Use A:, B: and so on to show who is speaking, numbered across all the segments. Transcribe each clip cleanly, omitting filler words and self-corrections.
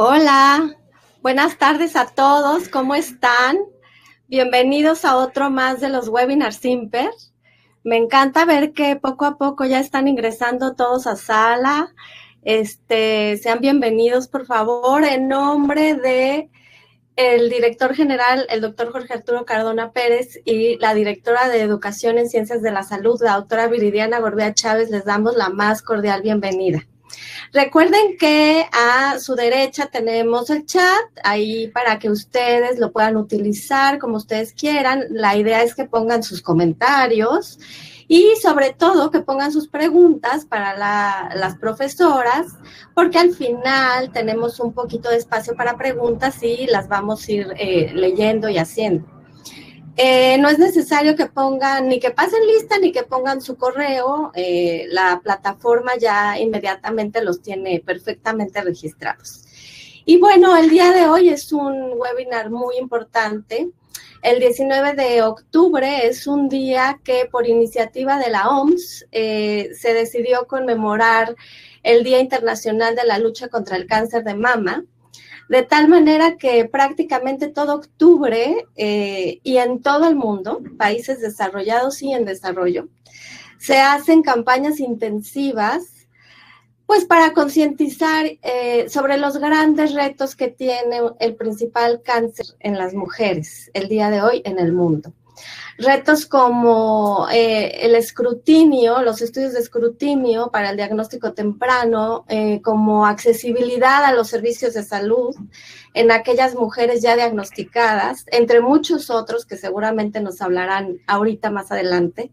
A: Hola, buenas tardes a todos, ¿cómo están? Bienvenidos a otro más de los webinars Simper. Me encanta ver que poco a poco ya están ingresando todos a sala. Sean bienvenidos, por favor, en nombre de el director general, el doctor Jorge Arturo Cardona Pérez, y la directora de Educación en Ciencias de la Salud, la doctora Viridiana Gorbea Chávez, les damos la más cordial bienvenida. Recuerden que a su derecha tenemos el chat, ahí para que ustedes lo puedan utilizar como ustedes quieran. La idea es que pongan sus comentarios y sobre todo que pongan sus preguntas para las profesoras, porque al final tenemos un poquito de espacio para preguntas y las vamos a ir leyendo y haciendo. No es necesario que pongan, ni que pasen lista, ni que pongan su correo. La plataforma ya inmediatamente los tiene perfectamente registrados. Y bueno, el día de hoy es un webinar muy importante. El 19 de octubre es un día que por iniciativa de la OMS se decidió conmemorar el Día Internacional de la Lucha contra el Cáncer de Mama. De tal manera que prácticamente todo octubre y en todo el mundo, países desarrollados y en desarrollo, se hacen campañas intensivas pues para concientizar sobre los grandes retos que tiene el principal cáncer en las mujeres el día de hoy en el mundo. Retos como el escrutinio, los estudios de escrutinio para el diagnóstico temprano, como accesibilidad a los servicios de salud en aquellas mujeres ya diagnosticadas, entre muchos otros que seguramente nos hablarán ahorita más adelante.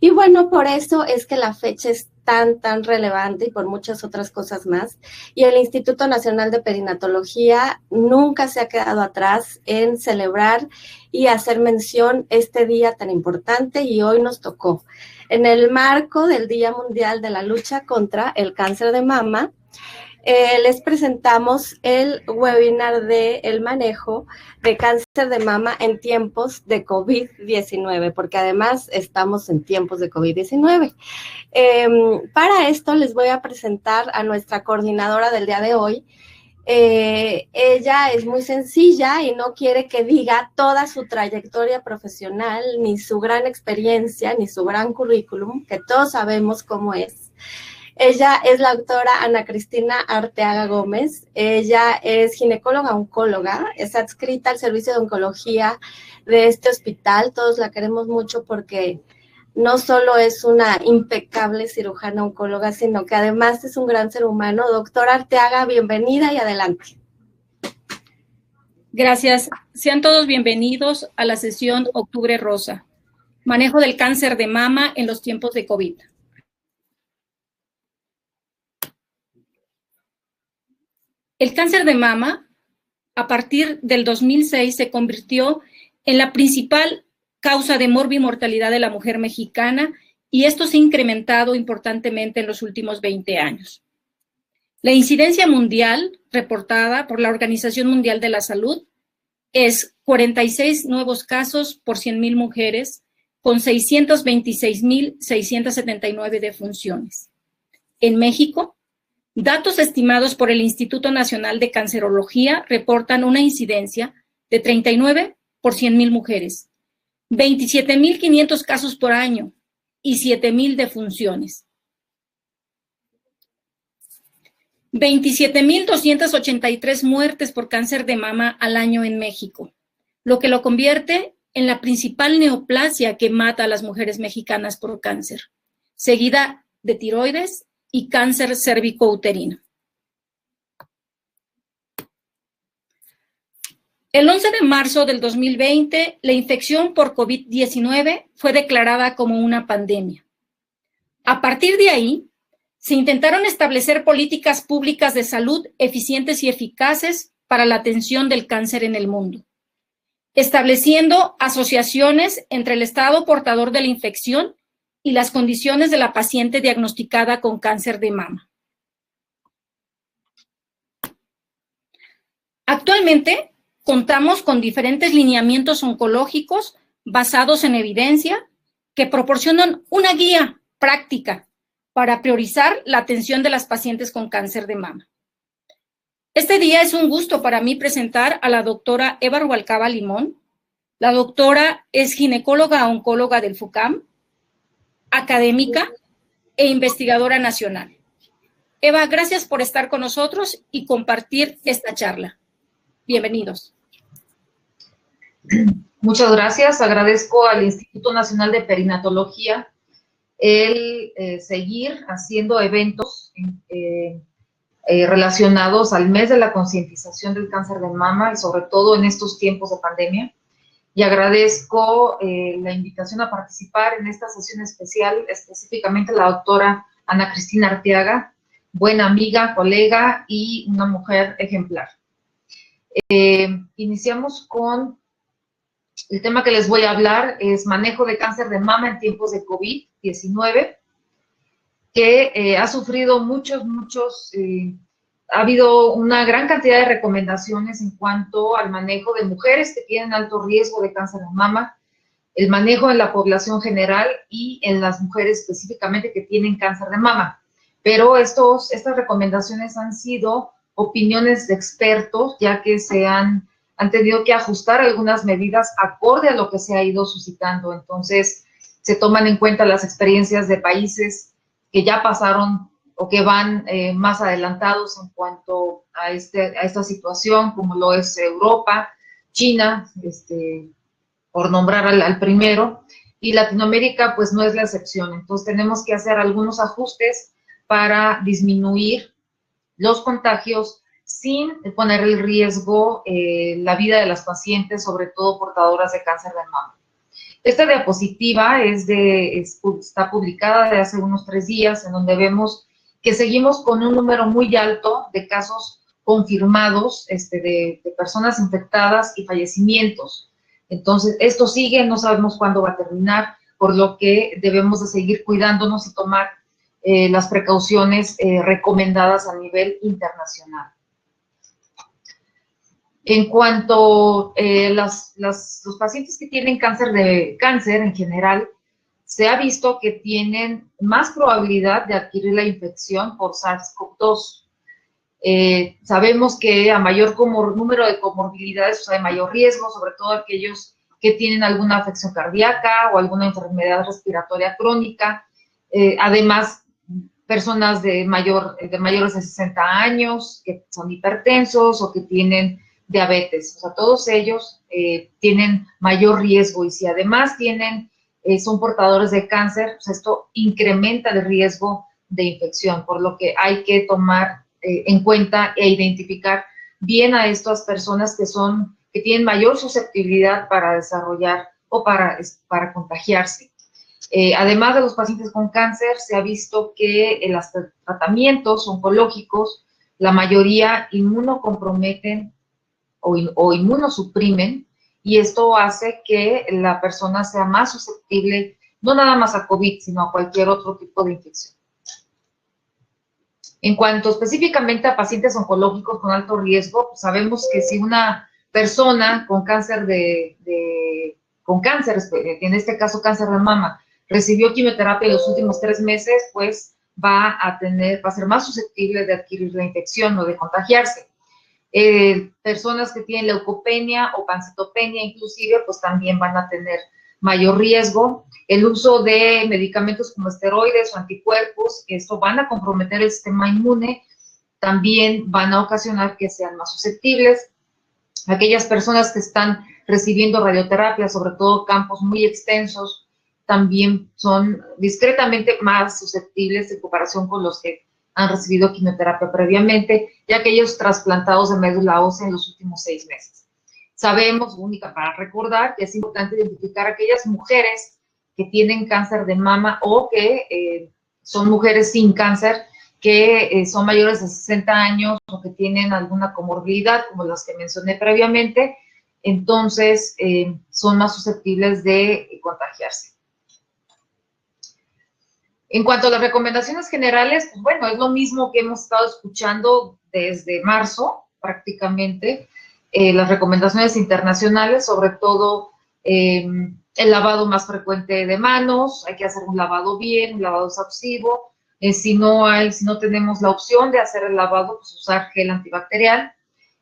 A: Y bueno, por eso es que la fecha es tan relevante y por muchas otras cosas más. Y el Instituto Nacional de Perinatología nunca se ha quedado atrás en celebrar y hacer mención este día tan importante, y hoy nos tocó. En el marco del Día Mundial de la Lucha contra el Cáncer de Mama, les presentamos el webinar de el manejo de cáncer de mama en tiempos de COVID-19, porque además estamos en tiempos de COVID-19. Para esto les voy a presentar a nuestra coordinadora del día de hoy. Ella es muy sencilla y no quiere que diga toda su trayectoria profesional, ni su gran experiencia, ni su gran currículum, que todos sabemos cómo es. Ella es la doctora Ana Cristina Arteaga Gómez. Ella es ginecóloga oncóloga, es adscrita al servicio de oncología de este hospital. Todos la queremos mucho porque no solo es una impecable cirujana oncóloga, sino que además es un gran ser humano. Doctora Arteaga, bienvenida y adelante.
B: Gracias. Sean todos bienvenidos a la sesión Octubre Rosa, manejo del cáncer de mama en los tiempos de COVID. El cáncer de mama, a partir del 2006, se convirtió en la principal causa de morbimortalidad de la mujer mexicana, y esto se ha incrementado importantemente en los últimos 20 años. La incidencia mundial reportada por la Organización Mundial de la Salud es 46 nuevos casos por 100,000 mujeres, con 626,679 defunciones. En México, datos estimados por el Instituto Nacional de Cancerología reportan una incidencia de 39 por 100,000 mujeres, 27,500 casos por año y 7,000 defunciones. 27,283 muertes por cáncer de mama al año en México, lo que lo convierte en la principal neoplasia que mata a las mujeres mexicanas por cáncer, seguida de tiroides y cáncer cervicouterino. El 11 de marzo del 2020, la infección por COVID-19 fue declarada como una pandemia. A partir de ahí, se intentaron establecer políticas públicas de salud eficientes y eficaces para la atención del cáncer en el mundo, estableciendo asociaciones entre el estado portador de la infección y las condiciones de la paciente diagnosticada con cáncer de mama. Actualmente, contamos con diferentes lineamientos oncológicos basados en evidencia que proporcionan una guía práctica para priorizar la atención de las pacientes con cáncer de mama. Este día es un gusto para mí presentar a la doctora Eva Rubalcaba Limón. La doctora es ginecóloga oncóloga del FUCAM, académica e investigadora nacional. Eva, gracias por estar con nosotros y compartir esta charla. Bienvenidos.
C: Muchas gracias. Agradezco al Instituto Nacional de Perinatología el seguir haciendo eventos relacionados al mes de la concientización del cáncer de mama y sobre todo en estos tiempos de pandemia. Y agradezco la invitación a participar en esta sesión especial, específicamente la doctora Ana Cristina Arteaga, buena amiga, colega y una mujer ejemplar. Iniciamos con el tema que les voy a hablar, es manejo de cáncer de mama en tiempos de COVID-19, que ha sufrido ha habido una gran cantidad de recomendaciones en cuanto al manejo de mujeres que tienen alto riesgo de cáncer de mama, el manejo en la población general y en las mujeres específicamente que tienen cáncer de mama. Pero estas recomendaciones han sido opiniones de expertos, ya que han tenido que ajustar algunas medidas acorde a lo que se ha ido suscitando. Entonces, se toman en cuenta las experiencias de países que ya pasaron o que van más adelantados en cuanto a esta situación, como lo es Europa, China, por nombrar al primero, y Latinoamérica pues no es la excepción. Entonces tenemos que hacer algunos ajustes para disminuir los contagios sin poner en riesgo la vida de las pacientes, sobre todo portadoras de cáncer de mama. Esta diapositiva está publicada de hace unos 3 días, en donde vemos que seguimos con un número muy alto de casos confirmados, de personas infectadas y fallecimientos. Entonces, esto sigue, no sabemos cuándo va a terminar, por lo que debemos de seguir cuidándonos y tomar las precauciones recomendadas a nivel internacional. En cuanto a los pacientes que tienen cáncer en general, se ha visto que tienen más probabilidad de adquirir la infección por SARS-CoV-2. Sabemos que a mayor número de comorbilidades, hay mayor riesgo, sobre todo aquellos que tienen alguna afección cardíaca o alguna enfermedad respiratoria crónica. Además, personas de mayores de 60 años, que son hipertensos o que tienen diabetes. O sea, todos ellos tienen mayor riesgo, y si además son portadores de cáncer, pues esto incrementa el riesgo de infección, por lo que hay que tomar en cuenta e identificar bien a estas personas que tienen mayor susceptibilidad para desarrollar o para contagiarse. Además de los pacientes con cáncer, se ha visto que en los tratamientos oncológicos, la mayoría inmunocomprometen o inmunosuprimen, y esto hace que la persona sea más susceptible, no nada más a COVID, sino a cualquier otro tipo de infección. En cuanto específicamente a pacientes oncológicos con alto riesgo, pues sabemos que si una persona con cáncer en este caso cáncer de mama, recibió quimioterapia en los últimos 3 meses, pues va a ser más susceptible de adquirir la infección o de contagiarse. Personas que tienen leucopenia o pancitopenia inclusive, pues también van a tener mayor riesgo. El uso de medicamentos como esteroides o anticuerpos, esto van a comprometer el sistema inmune, también van a ocasionar que sean más susceptibles. Aquellas personas que están recibiendo radioterapia, sobre todo campos muy extensos, también son discretamente más susceptibles en comparación con los que han recibido quimioterapia previamente, y aquellos trasplantados de médula ósea en los últimos 6 meses. Sabemos, para recordar, que es importante identificar a aquellas mujeres que tienen cáncer de mama o que son mujeres sin cáncer, que son mayores de 60 años o que tienen alguna comorbilidad, como las que mencioné previamente, entonces son más susceptibles de contagiarse. En cuanto a las recomendaciones generales, pues bueno, es lo mismo que hemos estado escuchando desde marzo, prácticamente, las recomendaciones internacionales, sobre todo el lavado más frecuente de manos, hay que hacer un lavado bien, un lavado exhaustivo, Si no tenemos la opción de hacer el lavado, pues usar gel antibacterial,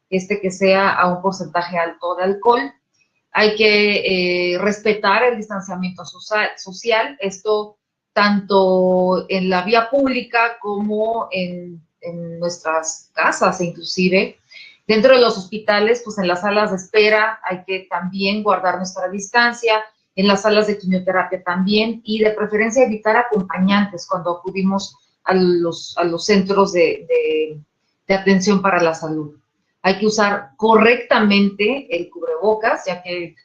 C: que sea a un porcentaje alto de alcohol. Hay que respetar el distanciamiento social, esto tanto en la vía pública como en nuestras casas, inclusive. Dentro de los hospitales, pues en las salas de espera hay que también guardar nuestra distancia, en las salas de quimioterapia también, y de preferencia evitar acompañantes cuando acudimos a los centros de atención para la salud. Hay que usar correctamente el cubrebocas, ya que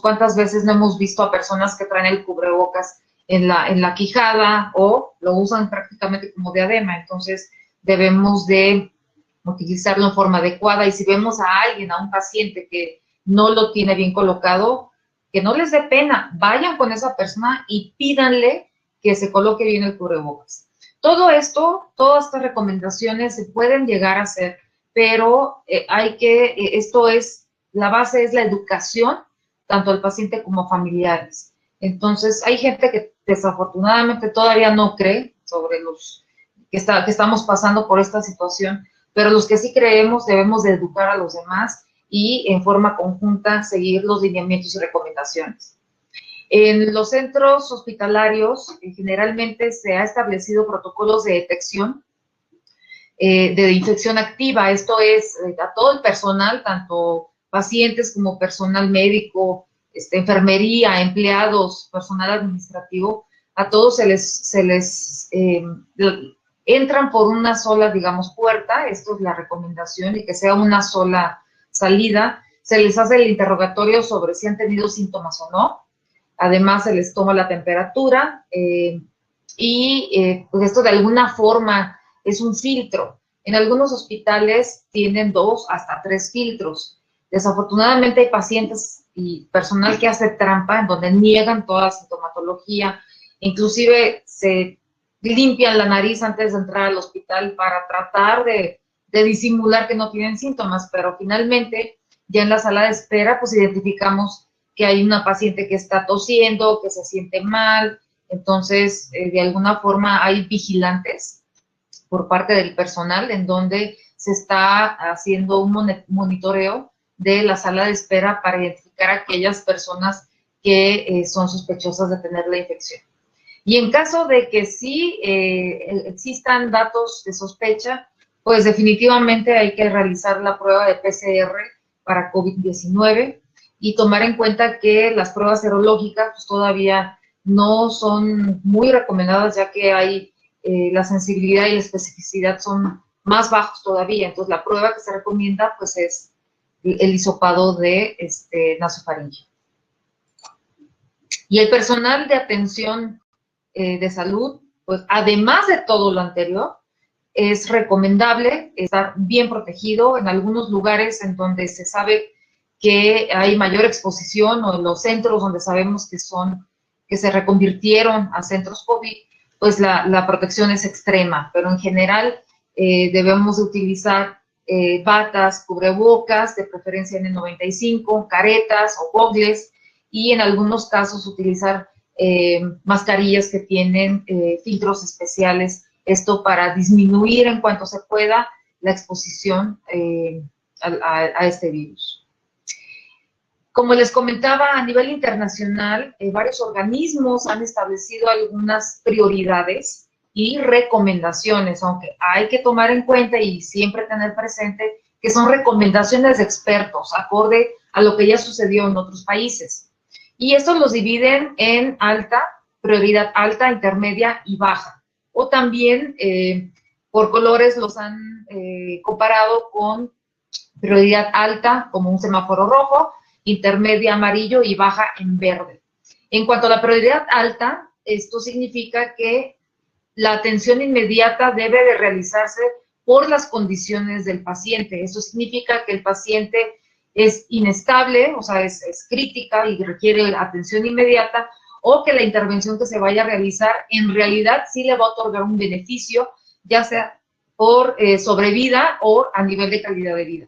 C: cuántas veces no hemos visto a personas que traen el cubrebocas en la quijada o lo usan prácticamente como diadema. Entonces debemos de utilizarlo en forma adecuada, y si vemos a alguien, a un paciente que no lo tiene bien colocado, que no les dé pena, vayan con esa persona y pídanle que se coloque bien el cubrebocas. Todo esto, todas estas recomendaciones se pueden llegar a hacer, pero la base es la educación, tanto al paciente como familiares. Entonces, hay gente que desafortunadamente todavía no cree sobre que estamos pasando por esta situación, pero los que sí creemos debemos de educar a los demás y en forma conjunta seguir los lineamientos y recomendaciones. En los centros hospitalarios generalmente se ha establecido protocolos de detección de infección activa. Esto es a todo el personal, tanto pacientes como personal médico, enfermería, empleados, personal administrativo, a todos se les entran por una sola, digamos, puerta. Esto es la recomendación, y que sea una sola salida. Se les hace el interrogatorio sobre si han tenido síntomas o no. Además, se les toma la temperatura pues esto de alguna forma es un filtro. En algunos hospitales tienen 2 hasta 3 filtros. Desafortunadamente hay pacientes y personal que hace trampa, en donde niegan toda la sintomatología, inclusive se limpian la nariz antes de entrar al hospital para tratar de disimular que no tienen síntomas, pero finalmente ya en la sala de espera pues identificamos que hay una paciente que está tosiendo, que se siente mal. Entonces de alguna forma hay vigilantes por parte del personal en donde se está haciendo un monitoreo de la sala de espera para identificar a aquellas personas que son sospechosas de tener la infección. Y en caso de que sí existan datos de sospecha, pues definitivamente hay que realizar la prueba de PCR para COVID-19 y tomar en cuenta que las pruebas serológicas pues, todavía no son muy recomendadas, ya que hay la sensibilidad y la especificidad son más bajos todavía. Entonces, la prueba que se recomienda pues es el hisopado de nasofaringeo. Y el personal de atención de salud, pues además de todo lo anterior, es recomendable estar bien protegido. En algunos lugares en donde se sabe que hay mayor exposición, o en los centros donde sabemos que se reconvirtieron a centros COVID, pues la protección es extrema, pero en general debemos de utilizar batas, cubrebocas, de preferencia N95, caretas o gogles, y en algunos casos utilizar mascarillas que tienen filtros especiales, esto para disminuir en cuanto se pueda la exposición a este virus. Como les comentaba, a nivel internacional, varios organismos han establecido algunas prioridades y recomendaciones, aunque hay que tomar en cuenta y siempre tener presente que son recomendaciones de expertos, acorde a lo que ya sucedió en otros países. Y estos los dividen en alta, prioridad alta, intermedia y baja. O también por colores los han comparado con prioridad alta como un semáforo rojo, intermedia amarillo y baja en verde. En cuanto a la prioridad alta, esto significa que la atención inmediata debe de realizarse por las condiciones del paciente. Eso significa que el paciente es inestable, o sea, es crítica y requiere atención inmediata, o que la intervención que se vaya a realizar en realidad sí le va a otorgar un beneficio, ya sea por sobrevida o a nivel de calidad de vida.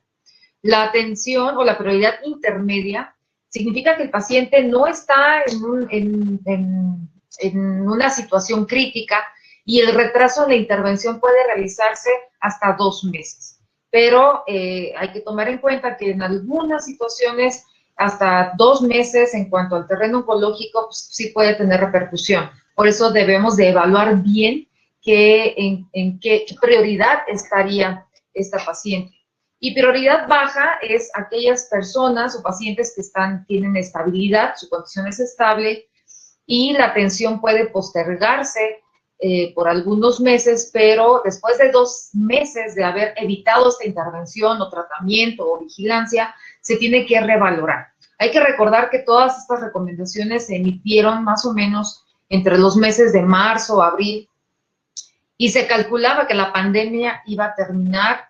C: La atención o la prioridad intermedia significa que el paciente no está en una situación crítica y el retraso en la intervención puede realizarse hasta 2 meses. Pero hay que tomar en cuenta que en algunas situaciones hasta 2 meses en cuanto al terreno oncológico pues, sí puede tener repercusión. Por eso debemos de evaluar bien en qué prioridad estaría esta paciente. Y prioridad baja es aquellas personas o pacientes que tienen estabilidad, su condición es estable y la atención puede postergarse por algunos meses, pero después de 2 meses de haber evitado esta intervención o tratamiento o vigilancia, se tiene que revalorar. Hay que recordar que todas estas recomendaciones se emitieron más o menos entre los meses de marzo, abril, y se calculaba que la pandemia iba a terminar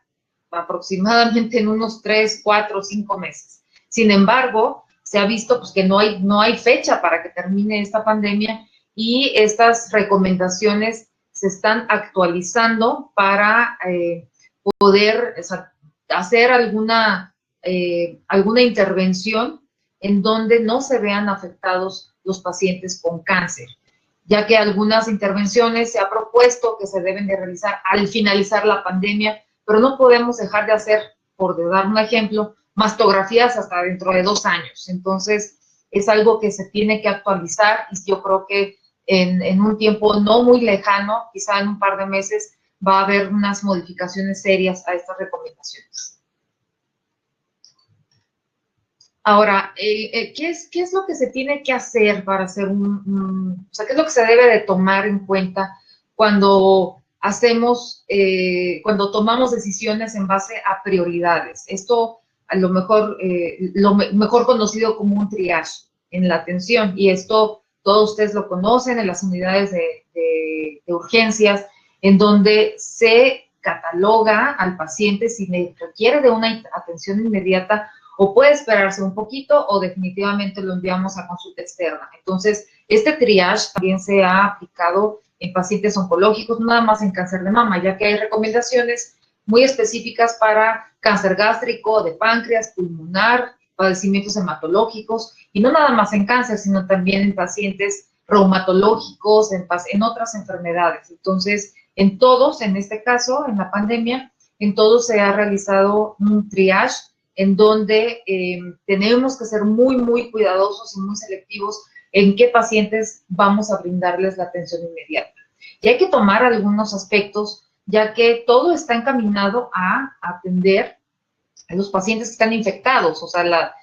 C: aproximadamente en unos 3, 4, 5 meses. Sin embargo, se ha visto pues, que no hay fecha para que termine esta pandemia y estas recomendaciones se están actualizando para poder hacer alguna intervención en donde no se vean afectados los pacientes con cáncer, ya que algunas intervenciones se ha propuesto que se deben de realizar al finalizar la pandemia, pero no podemos dejar de hacer, por dar un ejemplo, mastografías hasta dentro de 2 años. Entonces, es algo que se tiene que actualizar y yo creo que en un tiempo no muy lejano, quizá en un par de meses, va a haber unas modificaciones serias a estas recomendaciones. Ahora, ¿qué es lo que se tiene que hacer para hacer o sea, qué es lo que se debe de tomar en cuenta cuando cuando tomamos decisiones en base a prioridades? Esto a lo mejor conocido como un triage en la atención, y esto todos ustedes lo conocen en las unidades de urgencias, en donde se cataloga al paciente si requiere de una atención inmediata o puede esperarse un poquito o definitivamente lo enviamos a consulta externa. Entonces, este triage también se ha aplicado en pacientes oncológicos, no nada más en cáncer de mama, ya que hay recomendaciones muy específicas para cáncer gástrico, de páncreas, pulmonar, padecimientos hematológicos, y no nada más en cáncer, sino también en pacientes reumatológicos, en otras enfermedades. Entonces, en todos, en este caso, en la pandemia, en todos se ha realizado un triage en donde tenemos que ser muy, muy cuidadosos y muy selectivos en qué pacientes vamos a brindarles la atención inmediata. Y hay que tomar algunos aspectos, ya que todo está encaminado a atender a los pacientes que están infectados, o sea,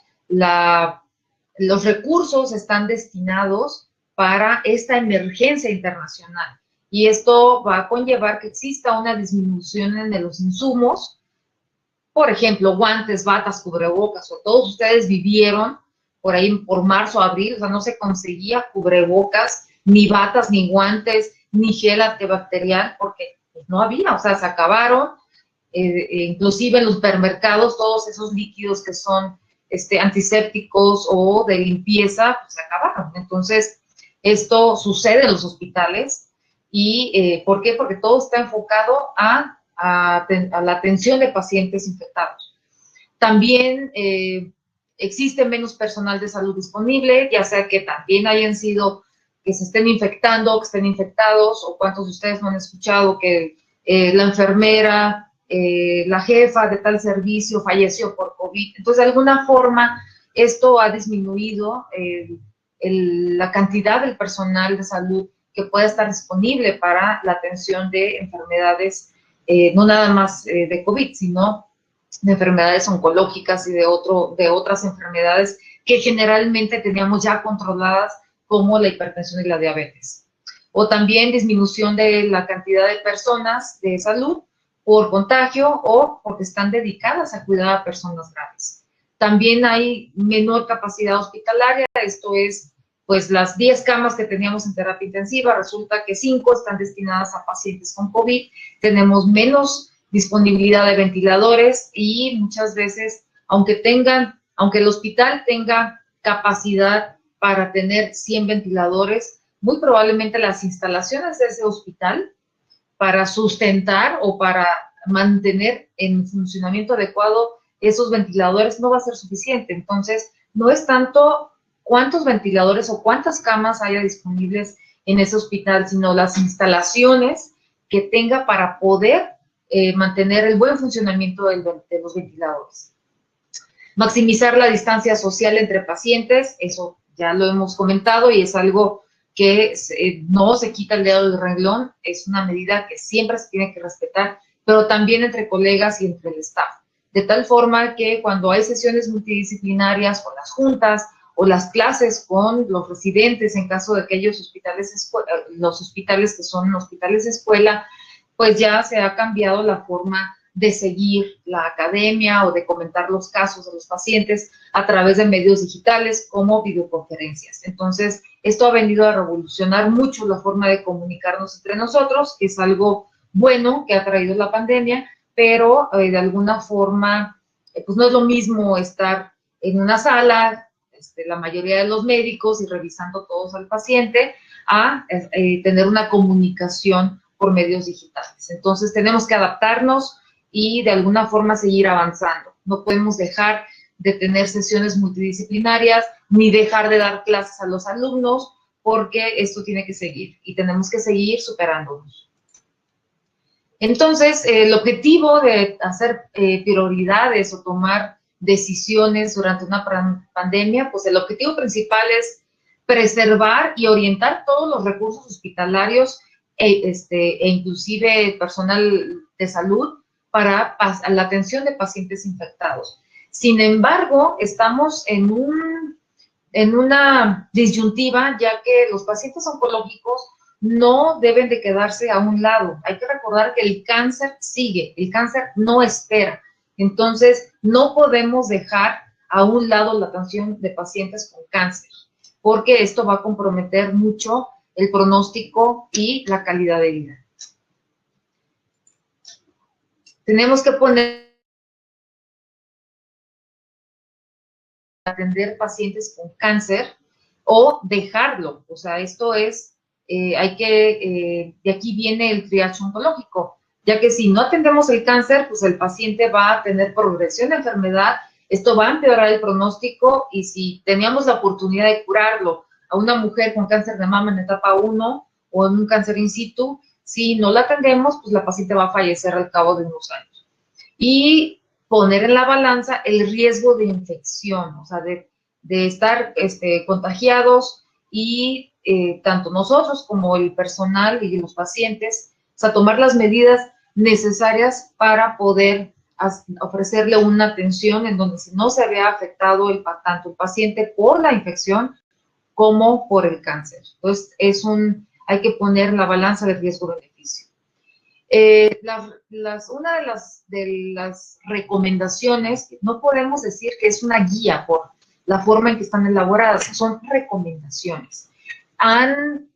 C: los recursos están destinados para esta emergencia internacional. Y esto va a conllevar que exista una disminución en los insumos. Por ejemplo, guantes, batas, cubrebocas, o todos ustedes vivieron por ahí por marzo, abril, o sea, no se conseguía cubrebocas, ni batas, ni guantes, ni gel antibacterial, porque no había, o sea, se acabaron, inclusive en los supermercados, todos esos líquidos que son antisépticos o de limpieza, pues se acabaron. Entonces, esto sucede en los hospitales, y ¿por qué? Porque todo está enfocado a la atención de pacientes infectados. También existe menos personal de salud disponible, ya sea que también hayan sido que se estén infectando, que estén infectados, o cuántos de ustedes no han escuchado que la enfermera, la jefa de tal servicio falleció por COVID. Entonces, de alguna forma, esto ha disminuido la cantidad del personal de salud que pueda estar disponible para la atención de enfermedades, no nada más de COVID, sino de enfermedades oncológicas y de otras enfermedades que generalmente teníamos ya controladas, como la hipertensión y la diabetes. O también disminución de la cantidad de personas de salud por contagio o porque están dedicadas a cuidar a personas graves. También hay menor capacidad hospitalaria, esto es, pues las 10 camas que teníamos en terapia intensiva, resulta que 5 están destinadas a pacientes con COVID, tenemos menos disponibilidad de ventiladores y muchas veces, aunque el hospital tenga capacidad para tener 100 ventiladores, muy probablemente las instalaciones de ese hospital para sustentar o para mantener en funcionamiento adecuado esos ventiladores no va a ser suficiente. Entonces, no es tanto cuántos ventiladores o cuántas camas haya disponibles en ese hospital, sino las instalaciones que tenga para poder mantener el buen funcionamiento de los ventiladores. Maximizar la distancia social entre pacientes, eso ya lo hemos comentado y es algo que no se quita el dedo del renglón, es una medida que siempre se tiene que respetar, pero también entre colegas y entre el staff. De tal forma que cuando hay sesiones multidisciplinarias o las juntas o las clases con los residentes, en caso de aquellos hospitales, los hospitales que son hospitales escuela, pues ya se ha cambiado la forma de seguir la academia o de comentar los casos de los pacientes a través de medios digitales como videoconferencias. Entonces, esto ha venido a revolucionar mucho la forma de comunicarnos entre nosotros, que es algo bueno que ha traído la pandemia, pero de alguna forma, pues no es lo mismo estar en una sala, la mayoría de los médicos y revisando todos al paciente, a tener una comunicación por medios digitales. Entonces, tenemos que adaptarnos y de alguna forma seguir avanzando. No podemos dejar de tener sesiones multidisciplinarias ni dejar de dar clases a los alumnos porque esto tiene que seguir y tenemos que seguir superándonos. Entonces, el objetivo de hacer prioridades o tomar decisiones durante una pandemia, pues el objetivo principal es preservar y orientar todos los recursos hospitalarios e inclusive personal de salud para la atención de pacientes infectados. Sin embargo, estamos en una disyuntiva, ya que los pacientes oncológicos no deben de quedarse a un lado. Hay que recordar que el cáncer sigue, el cáncer no espera. Entonces, no podemos dejar a un lado la atención de pacientes con cáncer, porque esto va a comprometer mucho el pronóstico y la calidad de vida. Tenemos que atender pacientes con cáncer o dejarlo. O sea, esto es, de aquí viene el triaje oncológico, ya que si no atendemos el cáncer, pues el paciente va a tener progresión de enfermedad, esto va a empeorar el pronóstico y si teníamos la oportunidad de curarlo a una mujer con cáncer de mama en etapa 1 o en un cáncer in situ, si no la atendemos, pues la paciente va a fallecer al cabo de unos años. Y poner en la balanza el riesgo de infección, o sea, de estar contagiados y tanto nosotros como el personal y los pacientes, o sea, tomar las medidas necesarias para poder ofrecerle una atención en donde no se vea afectado tanto el paciente por la infección como por el cáncer. Entonces, hay que poner la balanza de riesgo-beneficio. Una de las recomendaciones, no podemos decir que es una guía por la forma en que están elaboradas, son recomendaciones. Han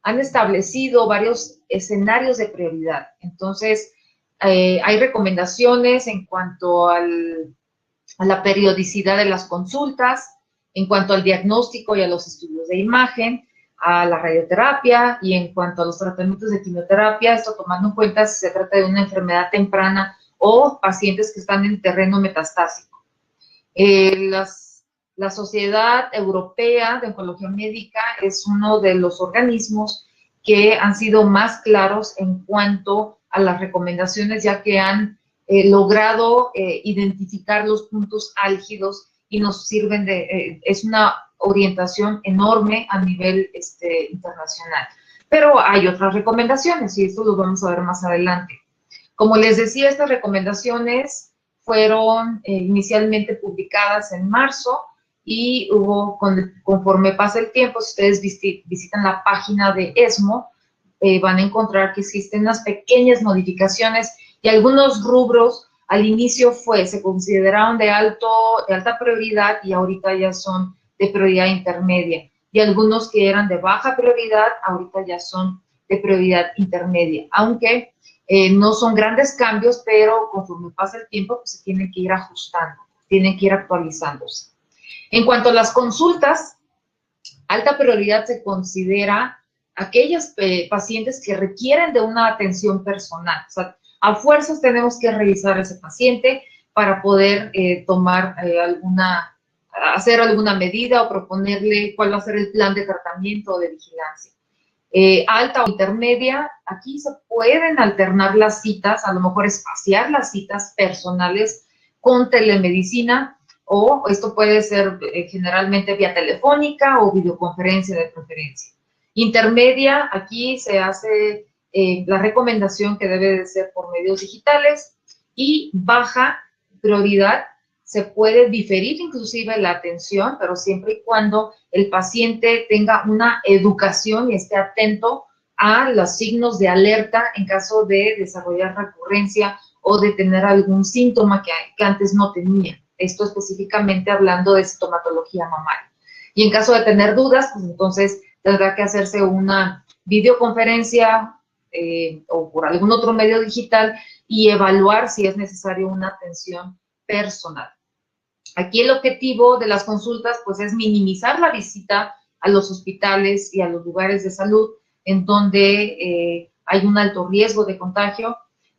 C: establecido varios escenarios de prioridad. Entonces, hay recomendaciones en cuanto a la periodicidad de las consultas, en cuanto al diagnóstico y a los estudios de imagen, a la radioterapia y en cuanto a los tratamientos de quimioterapia, esto tomando en cuenta si se trata de una enfermedad temprana o pacientes que están en terreno metastásico. La Sociedad Europea de Oncología Médica es uno de los organismos que han sido más claros en cuanto a las recomendaciones, ya que han logrado identificar los puntos álgidos y nos sirven es una orientación enorme a nivel internacional. Pero hay otras recomendaciones y esto lo vamos a ver más adelante. Como les decía, estas recomendaciones fueron inicialmente publicadas en marzo y conforme pasa el tiempo, si ustedes visitan la página de ESMO, van a encontrar que existen unas pequeñas modificaciones y algunos rubros al inicio se consideraron de alta prioridad y ahorita ya son de prioridad intermedia. Y algunos que eran de baja prioridad, ahorita ya son de prioridad intermedia. Aunque no son grandes cambios, pero conforme pasa el tiempo, pues se tienen que ir ajustando, tienen que ir actualizándose. En cuanto a las consultas, alta prioridad se considera aquellos pacientes que requieren de una atención personal. O sea, a fuerzas tenemos que revisar a ese paciente para poder tomar hacer alguna medida o proponerle cuál va a ser el plan de tratamiento o de vigilancia. Alta o intermedia, aquí se pueden alternar las citas, a lo mejor espaciar las citas personales con telemedicina, o esto puede ser generalmente vía telefónica o videoconferencia de preferencia. Intermedia, aquí se hace la recomendación que debe de ser por medios digitales, y baja prioridad, se puede diferir inclusive la atención, pero siempre y cuando el paciente tenga una educación y esté atento a los signos de alerta en caso de desarrollar recurrencia o de tener algún síntoma que antes no tenía. Esto específicamente hablando de sintomatología mamaria. Y en caso de tener dudas, pues entonces tendrá que hacerse una videoconferencia o por algún otro medio digital y evaluar si es necesario una atención personal. Aquí el objetivo de las consultas pues es minimizar la visita a los hospitales y a los lugares de salud en donde hay un alto riesgo de contagio.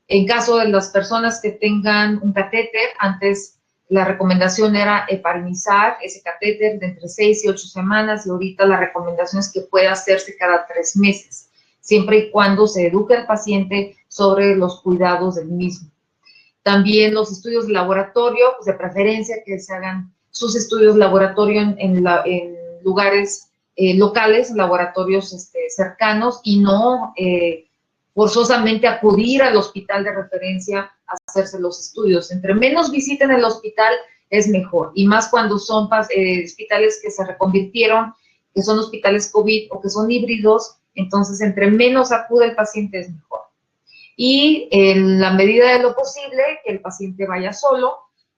C: En caso de las personas que tengan un catéter, antes la recomendación era heparinizar ese catéter de entre 6 y 8 semanas, y ahorita la recomendación es que pueda hacerse cada 3 meses, siempre y cuando se eduque al paciente sobre los cuidados del mismo. También los estudios de laboratorio, pues de preferencia que se hagan sus estudios de laboratorio en lugares locales, laboratorios cercanos, y no forzosamente acudir al hospital de referencia a hacerse los estudios. Entre menos visiten el hospital es mejor, y más cuando son hospitales que se reconvirtieron, que son hospitales COVID o que son híbridos, entonces entre menos acude el paciente es mejor. Y en la medida de lo posible, que el paciente vaya solo,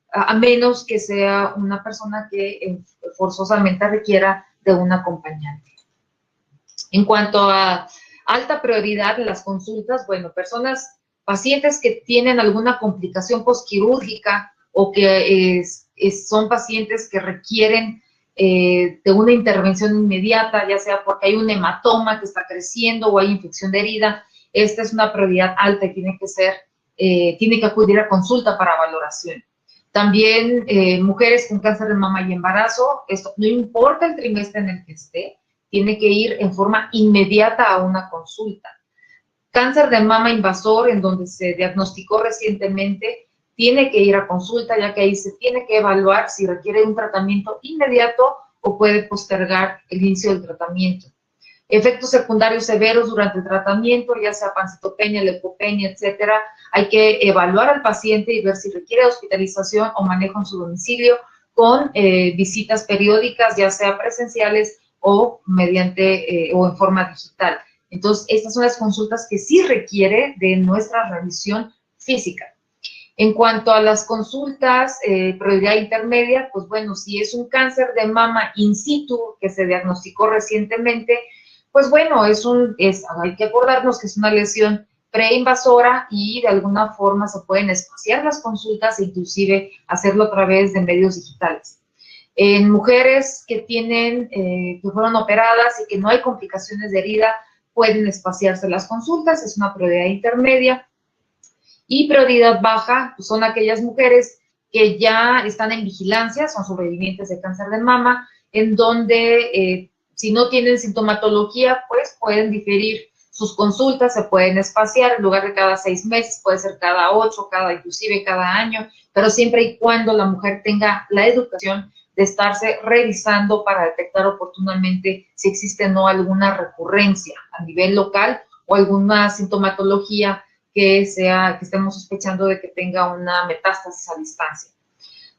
C: a menos que sea una persona que forzosamente requiera de un acompañante. En cuanto a alta prioridad en las consultas, bueno, pacientes que tienen alguna complicación postquirúrgica o que son pacientes que requieren de una intervención inmediata, ya sea porque hay un hematoma que está creciendo o hay infección de herida, esta es una prioridad alta y tiene que acudir a consulta para valoración. También mujeres con cáncer de mama y embarazo, esto no importa el trimestre en el que esté, tiene que ir en forma inmediata a una consulta. Cáncer de mama invasor, en donde se diagnosticó recientemente, tiene que ir a consulta, ya que ahí se tiene que evaluar si requiere un tratamiento inmediato o puede postergar el inicio del tratamiento. Efectos secundarios severos durante el tratamiento, ya sea pancitopenia, leucopenia, etcétera, hay que evaluar al paciente y ver si requiere hospitalización o manejo en su domicilio con visitas periódicas, ya sea presenciales o mediante o en forma digital. Entonces, estas son las consultas que sí requiere de nuestra revisión física. En cuanto a las consultas, prioridad intermedia, pues bueno, si es un cáncer de mama in situ que se diagnosticó recientemente, pues bueno, hay que acordarnos que es una lesión preinvasora y de alguna forma se pueden espaciar las consultas e inclusive hacerlo a través de medios digitales. En mujeres que fueron operadas y que no hay complicaciones de herida, pueden espaciarse las consultas, es una prioridad intermedia. Y prioridad baja, pues son aquellas mujeres que ya están en vigilancia, son sobrevivientes de cáncer de mama, en donde si no tienen sintomatología, pues pueden diferir sus consultas, se pueden espaciar, en lugar de cada 6 meses, puede ser cada 8, inclusive cada año, pero siempre y cuando la mujer tenga la educación de estarse revisando para detectar oportunamente si existe o no alguna recurrencia a nivel local o alguna sintomatología que estemos sospechando de que tenga una metástasis a distancia.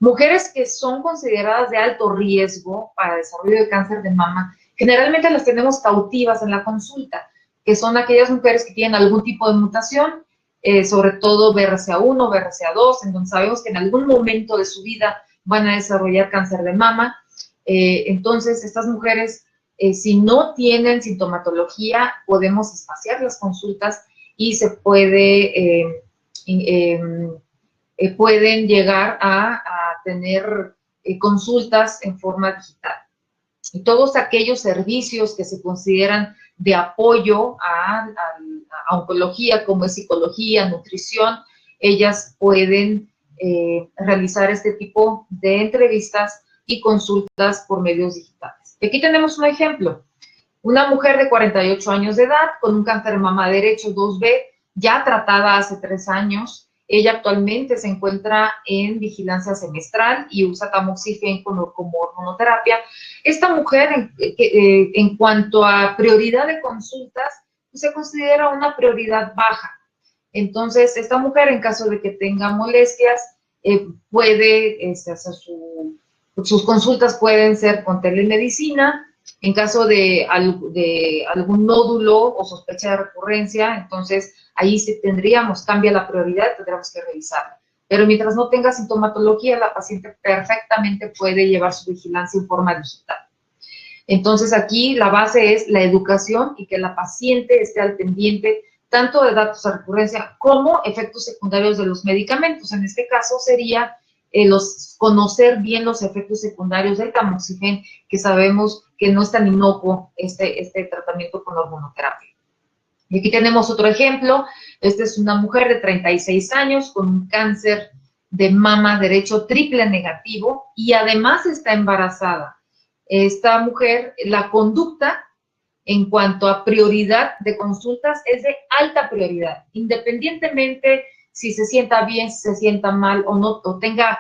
C: Mujeres que son consideradas de alto riesgo para desarrollo de cáncer de mama, generalmente las tenemos cautivas en la consulta, que son aquellas mujeres que tienen algún tipo de mutación, sobre todo BRCA1, BRCA2, en donde sabemos que en algún momento de su vida van a desarrollar cáncer de mama. Entonces, estas mujeres, si no tienen sintomatología, podemos espaciar las consultas y se pueden llegar a tener consultas en forma digital. Y todos aquellos servicios que se consideran de apoyo a oncología, como es psicología, nutrición, ellas pueden realizar este tipo de entrevistas y consultas por medios digitales. Aquí tenemos un ejemplo. Una mujer de 48 años de edad con un cáncer de mama derecho 2B, ya tratada hace 3 años. Ella actualmente se encuentra en vigilancia semestral y usa tamoxifen como hormonoterapia. Esta mujer, en cuanto a prioridad de consultas, se considera una prioridad baja. Entonces, esta mujer, en caso de que tenga molestias, puede hacer sus consultas pueden ser con telemedicina. En caso de algún nódulo o sospecha de recurrencia, entonces ahí sí cambia la prioridad, tendremos que revisarla. Pero mientras no tenga sintomatología, la paciente perfectamente puede llevar su vigilancia en forma digital. Entonces aquí la base es la educación y que la paciente esté al pendiente tanto de datos de recurrencia como efectos secundarios de los medicamentos. En este caso sería conocer bien los efectos secundarios del tamoxifen, que sabemos que no es tan inocuo este tratamiento con hormonoterapia. Y aquí tenemos otro ejemplo. Esta es una mujer de 36 años con un cáncer de mama derecho triple negativo y además está embarazada. Esta mujer, la conducta en cuanto a prioridad de consultas es de alta prioridad, independientemente si se sienta bien, si se sienta mal o no, o tenga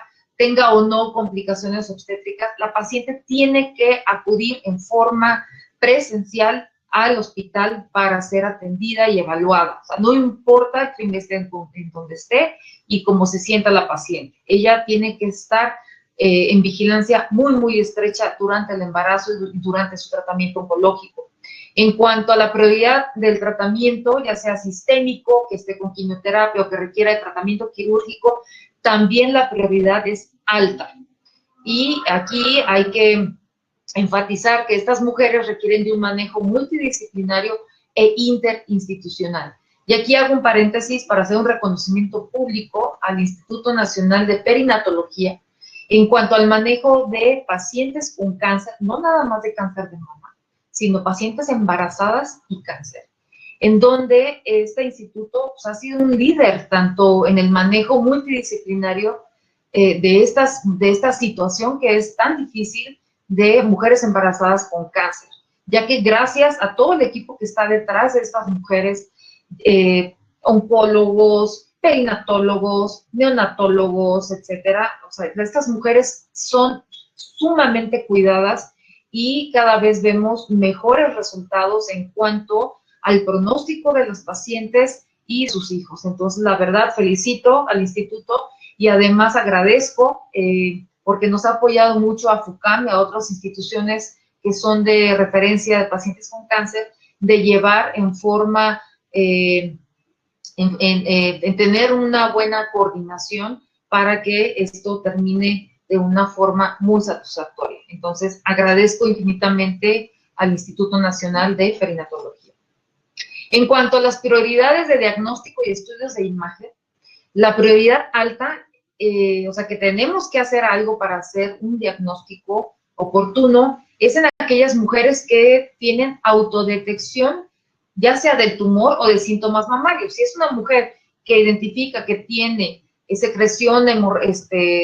C: o no complicaciones obstétricas, la paciente tiene que acudir en forma presencial al hospital para ser atendida y evaluada. O sea, no importa el trimestre en donde esté y cómo se sienta la paciente. Ella tiene que estar en vigilancia muy, muy estrecha durante el embarazo y durante su tratamiento oncológico. En cuanto a la prioridad del tratamiento, ya sea sistémico, que esté con quimioterapia o que requiera de tratamiento quirúrgico, también la prioridad es alta. Y aquí hay que enfatizar que estas mujeres requieren de un manejo multidisciplinario e interinstitucional. Y aquí hago un paréntesis para hacer un reconocimiento público al Instituto Nacional de Perinatología en cuanto al manejo de pacientes con cáncer, no nada más de cáncer de mama, sino pacientes embarazadas y cáncer, en donde este instituto ha sido un líder tanto en el manejo multidisciplinario de esta situación que es tan difícil de mujeres embarazadas con cáncer, ya que gracias a todo el equipo que está detrás de estas mujeres, oncólogos, perinatólogos, neonatólogos, etcétera, o sea, estas mujeres son sumamente cuidadas y cada vez vemos mejores resultados en cuanto al pronóstico de los pacientes y sus hijos. Entonces, la verdad, felicito al instituto y además agradezco porque nos ha apoyado mucho a FUCAM y a otras instituciones que son de referencia de pacientes con cáncer, de llevar en forma, en tener una buena coordinación para que esto termine de una forma muy satisfactoria. Entonces, agradezco infinitamente al Instituto Nacional de Perinatología. En cuanto a las prioridades de diagnóstico y estudios de imagen, la prioridad alta, o sea, que tenemos que hacer algo para hacer un diagnóstico oportuno, es en aquellas mujeres que tienen autodetección, ya sea del tumor o de síntomas mamarios. Si es una mujer que identifica que tiene secreción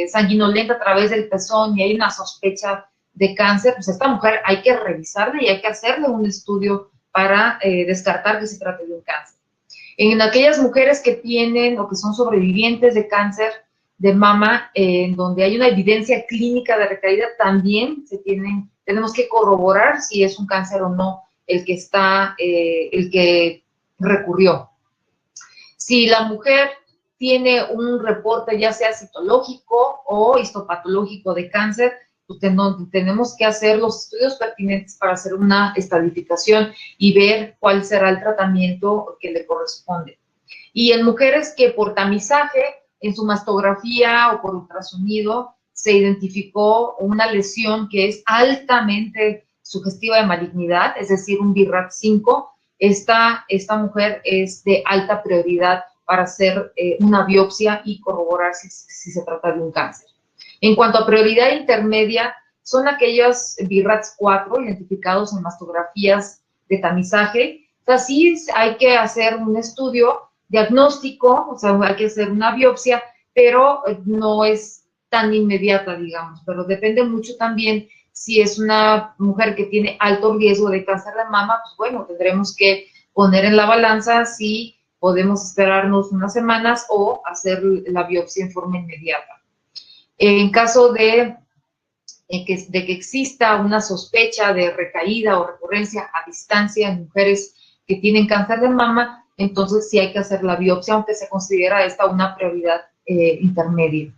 C: sanguinolenta a través del pezón y hay una sospecha de cáncer, pues esta mujer hay que revisarla y hay que hacerle un estudio para descartar que se trate de un cáncer. En aquellas mujeres que tienen o que son sobrevivientes de cáncer de mama, en donde hay una evidencia clínica de recaída, también tenemos que corroborar si es un cáncer o no el que recurrió. Si la mujer tiene un reporte ya sea citológico o histopatológico de cáncer, pues tenemos que hacer los estudios pertinentes para hacer una estadificación y ver cuál será el tratamiento que le corresponde. Y en mujeres que por tamizaje, en su mastografía o por ultrasonido, se identificó una lesión que es altamente sugestiva de malignidad, es decir, un BRAF 5, esta mujer es de alta prioridad para hacer una biopsia y corroborar si se trata de un cáncer. En cuanto a prioridad intermedia, son aquellos BRAF 4 identificados en mastografías de tamizaje. O sea, sí hay que hacer un estudio diagnóstico, o sea, hay que hacer una biopsia, pero no es tan inmediata, digamos, pero depende mucho también si es una mujer que tiene alto riesgo de cáncer de mama, pues bueno, tendremos que poner en la balanza si podemos esperarnos unas semanas o hacer la biopsia en forma inmediata. En caso de que exista una sospecha de recaída o recurrencia a distancia en mujeres que tienen cáncer de mama, entonces sí hay que hacer la biopsia, aunque se considera esta una prioridad intermedia.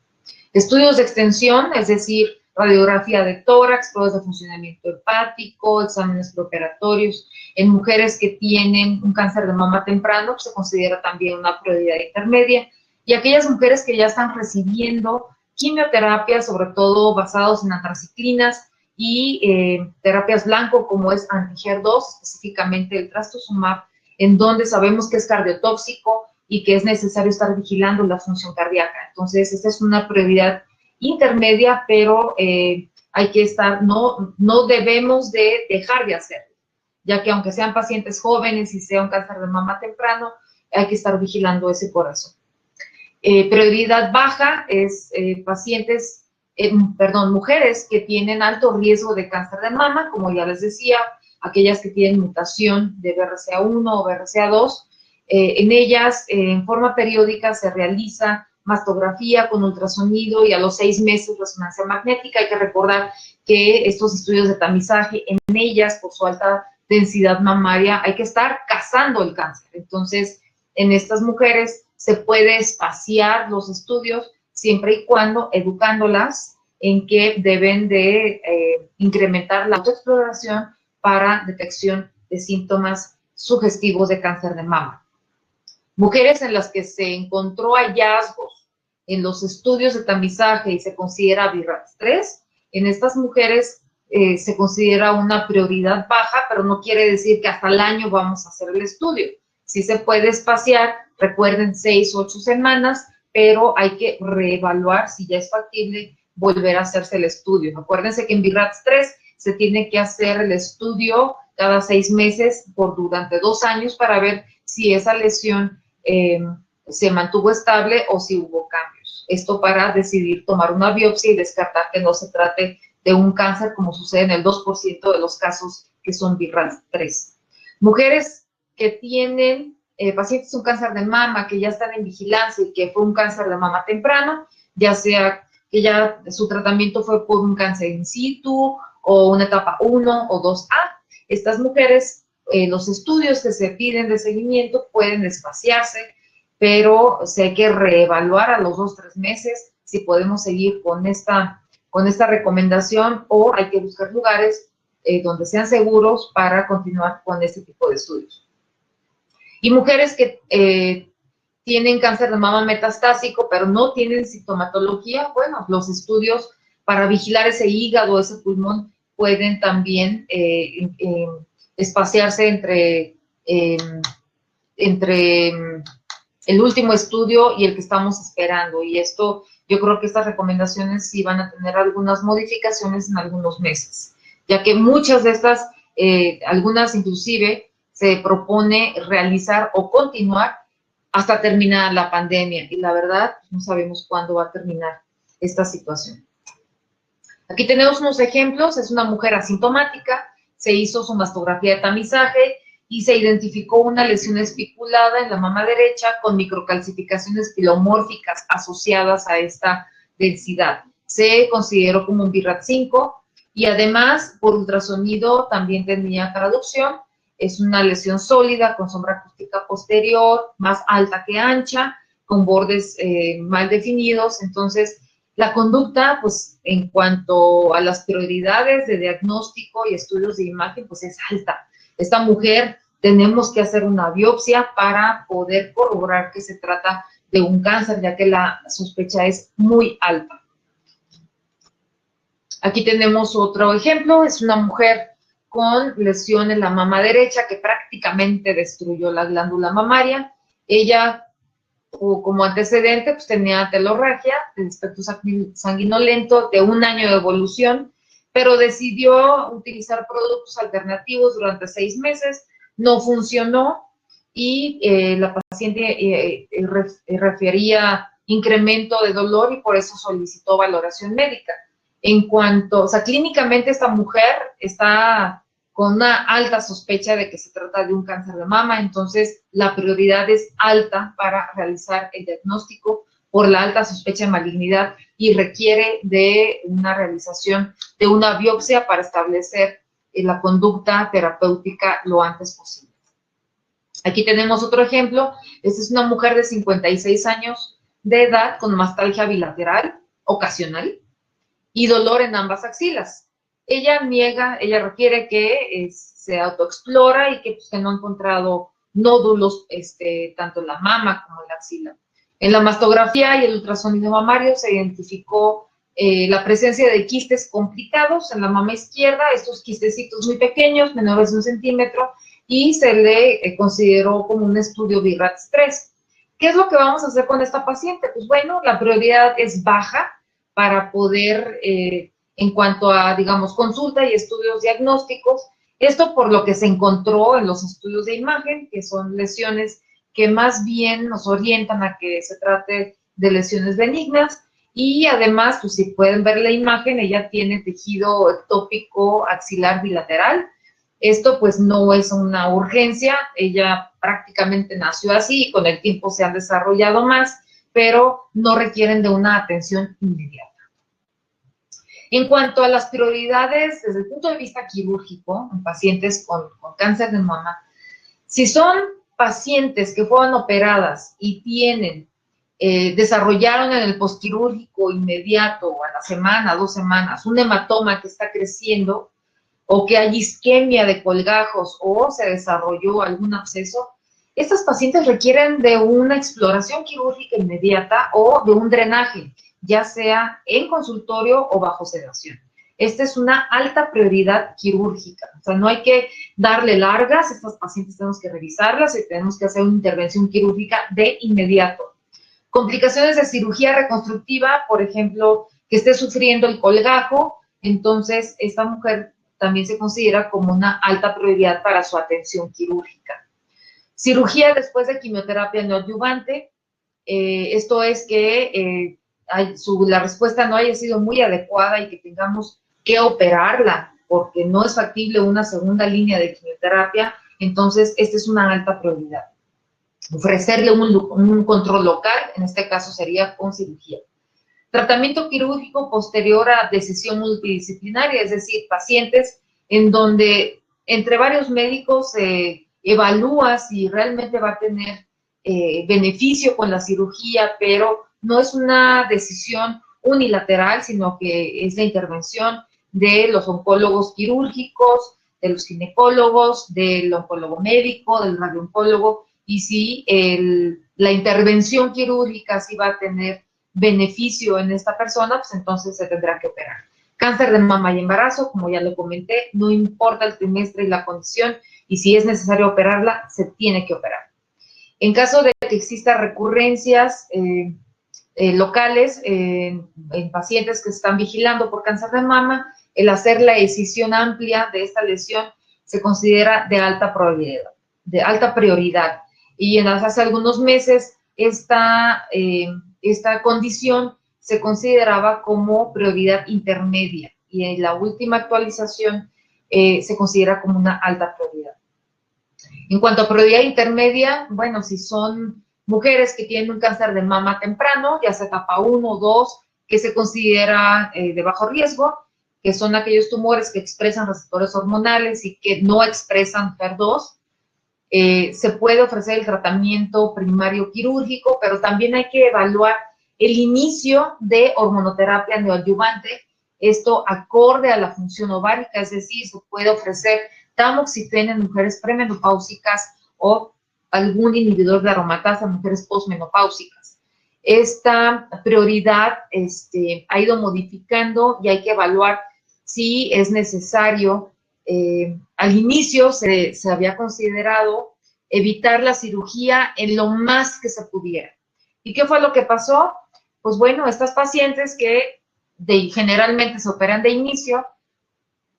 C: Estudios de extensión, es decir, radiografía de tórax, pruebas de funcionamiento hepático, exámenes preoperatorios. En mujeres que tienen un cáncer de mama temprano, pues, se considera también una prioridad intermedia. Y aquellas mujeres que ya están recibiendo quimioterapia, sobre todo basados en antraciclinas y terapias blanco, como es anti-HER2, específicamente el trastuzumab, en donde sabemos que es cardiotóxico y que es necesario estar vigilando la función cardíaca. Entonces, esta es una prioridad intermedia, pero hay que estar, no debemos de dejar de hacerlo, ya que aunque sean pacientes jóvenes y sea un cáncer de mama temprano, hay que estar vigilando ese corazón. Prioridad baja es mujeres que tienen alto riesgo de cáncer de mama, como ya les decía, aquellas que tienen mutación de BRCA1 o BRCA2. En ellas, en forma periódica, se realiza mastografía con ultrasonido y a los 6 meses resonancia magnética. Hay que recordar que estos estudios de tamizaje, en ellas, por su alta densidad mamaria, hay que estar cazando el cáncer. Entonces, en estas mujeres se puede espaciar los estudios siempre y cuando educándolas en que deben de incrementar la autoexploración para detección de síntomas sugestivos de cáncer de mama. Mujeres en las que se encontró hallazgos en los estudios de tamizaje y se considera BRAF3, en estas mujeres se considera una prioridad baja, pero no quiere decir que hasta el año vamos a hacer el estudio. Sí se puede espaciar, recuerden, 6 u 8 semanas, pero hay que reevaluar si ya es factible volver a hacerse el estudio. Acuérdense que en BRAF3 se tiene que hacer el estudio cada 6 meses durante 2 años para ver si esa lesión se mantuvo estable o si hubo cambios. Esto para decidir tomar una biopsia y descartar que no se trate de un cáncer, como sucede en el 2% de los casos que son BRAF3. Mujeres que tienen pacientes con cáncer de mama, que ya están en vigilancia y que fue un cáncer de mama temprano, ya sea que ya su tratamiento fue por un cáncer in situ o una etapa 1 o 2A. Estas mujeres, los estudios que se piden de seguimiento pueden espaciarse, pero hay que reevaluar a los 2 o 3 meses si podemos seguir con esta recomendación, o hay que buscar lugares donde sean seguros para continuar con este tipo de estudios. Y mujeres que tienen cáncer de mama metastásico, pero no tienen sintomatología, bueno, los estudios para vigilar ese hígado, ese pulmón, pueden también espaciarse entre el último estudio y el que estamos esperando. Y esto, yo creo que estas recomendaciones sí van a tener algunas modificaciones en algunos meses, ya que muchas de estas, algunas inclusive, se propone realizar o continuar hasta terminar la pandemia. Y la verdad, no sabemos cuándo va a terminar esta situación. Aquí tenemos unos ejemplos. Es una mujer asintomática, se hizo su mastografía de tamizaje y se identificó una lesión especulada en la mama derecha con microcalcificaciones pilomórficas asociadas a esta densidad. Se consideró como un BRAF5 y además por ultrasonido también tenía traducción. Es una lesión sólida con sombra acústica posterior, más alta que ancha, con bordes mal definidos. Entonces, la conducta, pues, en cuanto a las prioridades de diagnóstico y estudios de imagen, pues es alta. Esta mujer tenemos que hacer una biopsia para poder corroborar que se trata de un cáncer, ya que la sospecha es muy alta. Aquí tenemos otro ejemplo. Es una mujer con lesión en la mama derecha que prácticamente destruyó la glándula mamaria. Ella, como antecedente, pues tenía telorragia, el espectro sanguinolento de 1 año de evolución, pero decidió utilizar productos alternativos durante 6 meses, no funcionó y la paciente refería incremento de dolor y por eso solicitó valoración médica. En cuanto, o sea, clínicamente esta mujer está con una alta sospecha de que se trata de un cáncer de mama, entonces la prioridad es alta para realizar el diagnóstico por la alta sospecha de malignidad y requiere de una realización de una biopsia para establecer la conducta terapéutica lo antes posible. Aquí tenemos otro ejemplo. Esta es una mujer de 56 años de edad con mastalgia bilateral ocasional y dolor en ambas axilas. Ella requiere que se autoexplora y que no ha encontrado nódulos tanto en la mama como en la axila. En la mastografía y el ultrasonido mamario se identificó la presencia de quistes complicados en la mama izquierda, estos quistecitos muy pequeños, menores de 1 centímetro, y se le consideró como un estudio BIRATS-3. ¿Qué es lo que vamos a hacer con esta paciente? Pues bueno, la prioridad es baja para poder, en cuanto a, digamos, consulta y estudios diagnósticos, esto por lo que se encontró en los estudios de imagen, que son lesiones que más bien nos orientan a que se trate de lesiones benignas, y además, pues si pueden ver la imagen, ella tiene tejido ectópico axilar bilateral. Esto pues no es una urgencia, ella prácticamente nació así y con el tiempo se han desarrollado más, pero no requieren de una atención inmediata. En cuanto a las prioridades desde el punto de vista quirúrgico en pacientes con cáncer de mama, si son pacientes que fueron operadas y tienen, desarrollaron en el postquirúrgico inmediato o a la semana, 2 semanas, un hematoma que está creciendo, o que hay isquemia de colgajos o se desarrolló algún absceso, estas pacientes requieren de una exploración quirúrgica inmediata o de un drenaje, ya sea en consultorio o bajo sedación. Esta es una alta prioridad quirúrgica, o sea, no hay que darle largas, estas pacientes tenemos que revisarlas y tenemos que hacer una intervención quirúrgica de inmediato. Complicaciones de cirugía reconstructiva, por ejemplo, que esté sufriendo el colgajo, entonces esta mujer también se considera como una alta prioridad para su atención quirúrgica. Cirugía después de quimioterapia neoadyuvante, esto es que la respuesta no haya sido muy adecuada y que tengamos que operarla porque no es factible una segunda línea de quimioterapia, entonces esta es una alta prioridad. Ofrecerle un control local, en este caso sería con cirugía. Tratamiento quirúrgico posterior a decisión multidisciplinaria, es decir, pacientes en donde entre varios médicos se evalúa si realmente va a tener beneficio con la cirugía, pero no es una decisión unilateral, sino que es la intervención de los oncólogos quirúrgicos, de los ginecólogos, del oncólogo médico, del radiooncólogo, y si la intervención quirúrgica sí va a tener beneficio en esta persona, pues entonces se tendrá que operar. Cáncer de mama y embarazo, como ya lo comenté, no importa el trimestre y la condición, y si es necesario operarla, se tiene que operar. En caso de que exista recurrencias locales en pacientes que se están vigilando por cáncer de mama, el hacer la excisión amplia de esta lesión se considera de alta prioridad. Y hace algunos meses esta condición se consideraba como prioridad intermedia y en la última actualización se considera como una alta prioridad. En cuanto a prioridad intermedia, bueno, si son mujeres que tienen un cáncer de mama temprano, ya sea etapa 1 o 2, que se considera de bajo riesgo, que son aquellos tumores que expresan receptores hormonales y que no expresan HER2, se puede ofrecer el tratamiento primario quirúrgico, pero también hay que evaluar el inicio de hormonoterapia neoadyuvante, esto acorde a la función ovárica, es decir, se puede ofrecer tamoxifeno en mujeres premenopáusicas o algún inhibidor de aromatasa en mujeres posmenopáusicas. Esta prioridad ha ido modificando y hay que evaluar si es necesario. Al inicio se había considerado evitar la cirugía en lo más que se pudiera. ¿Y qué fue lo que pasó? Pues bueno, estas pacientes que generalmente se operan de inicio,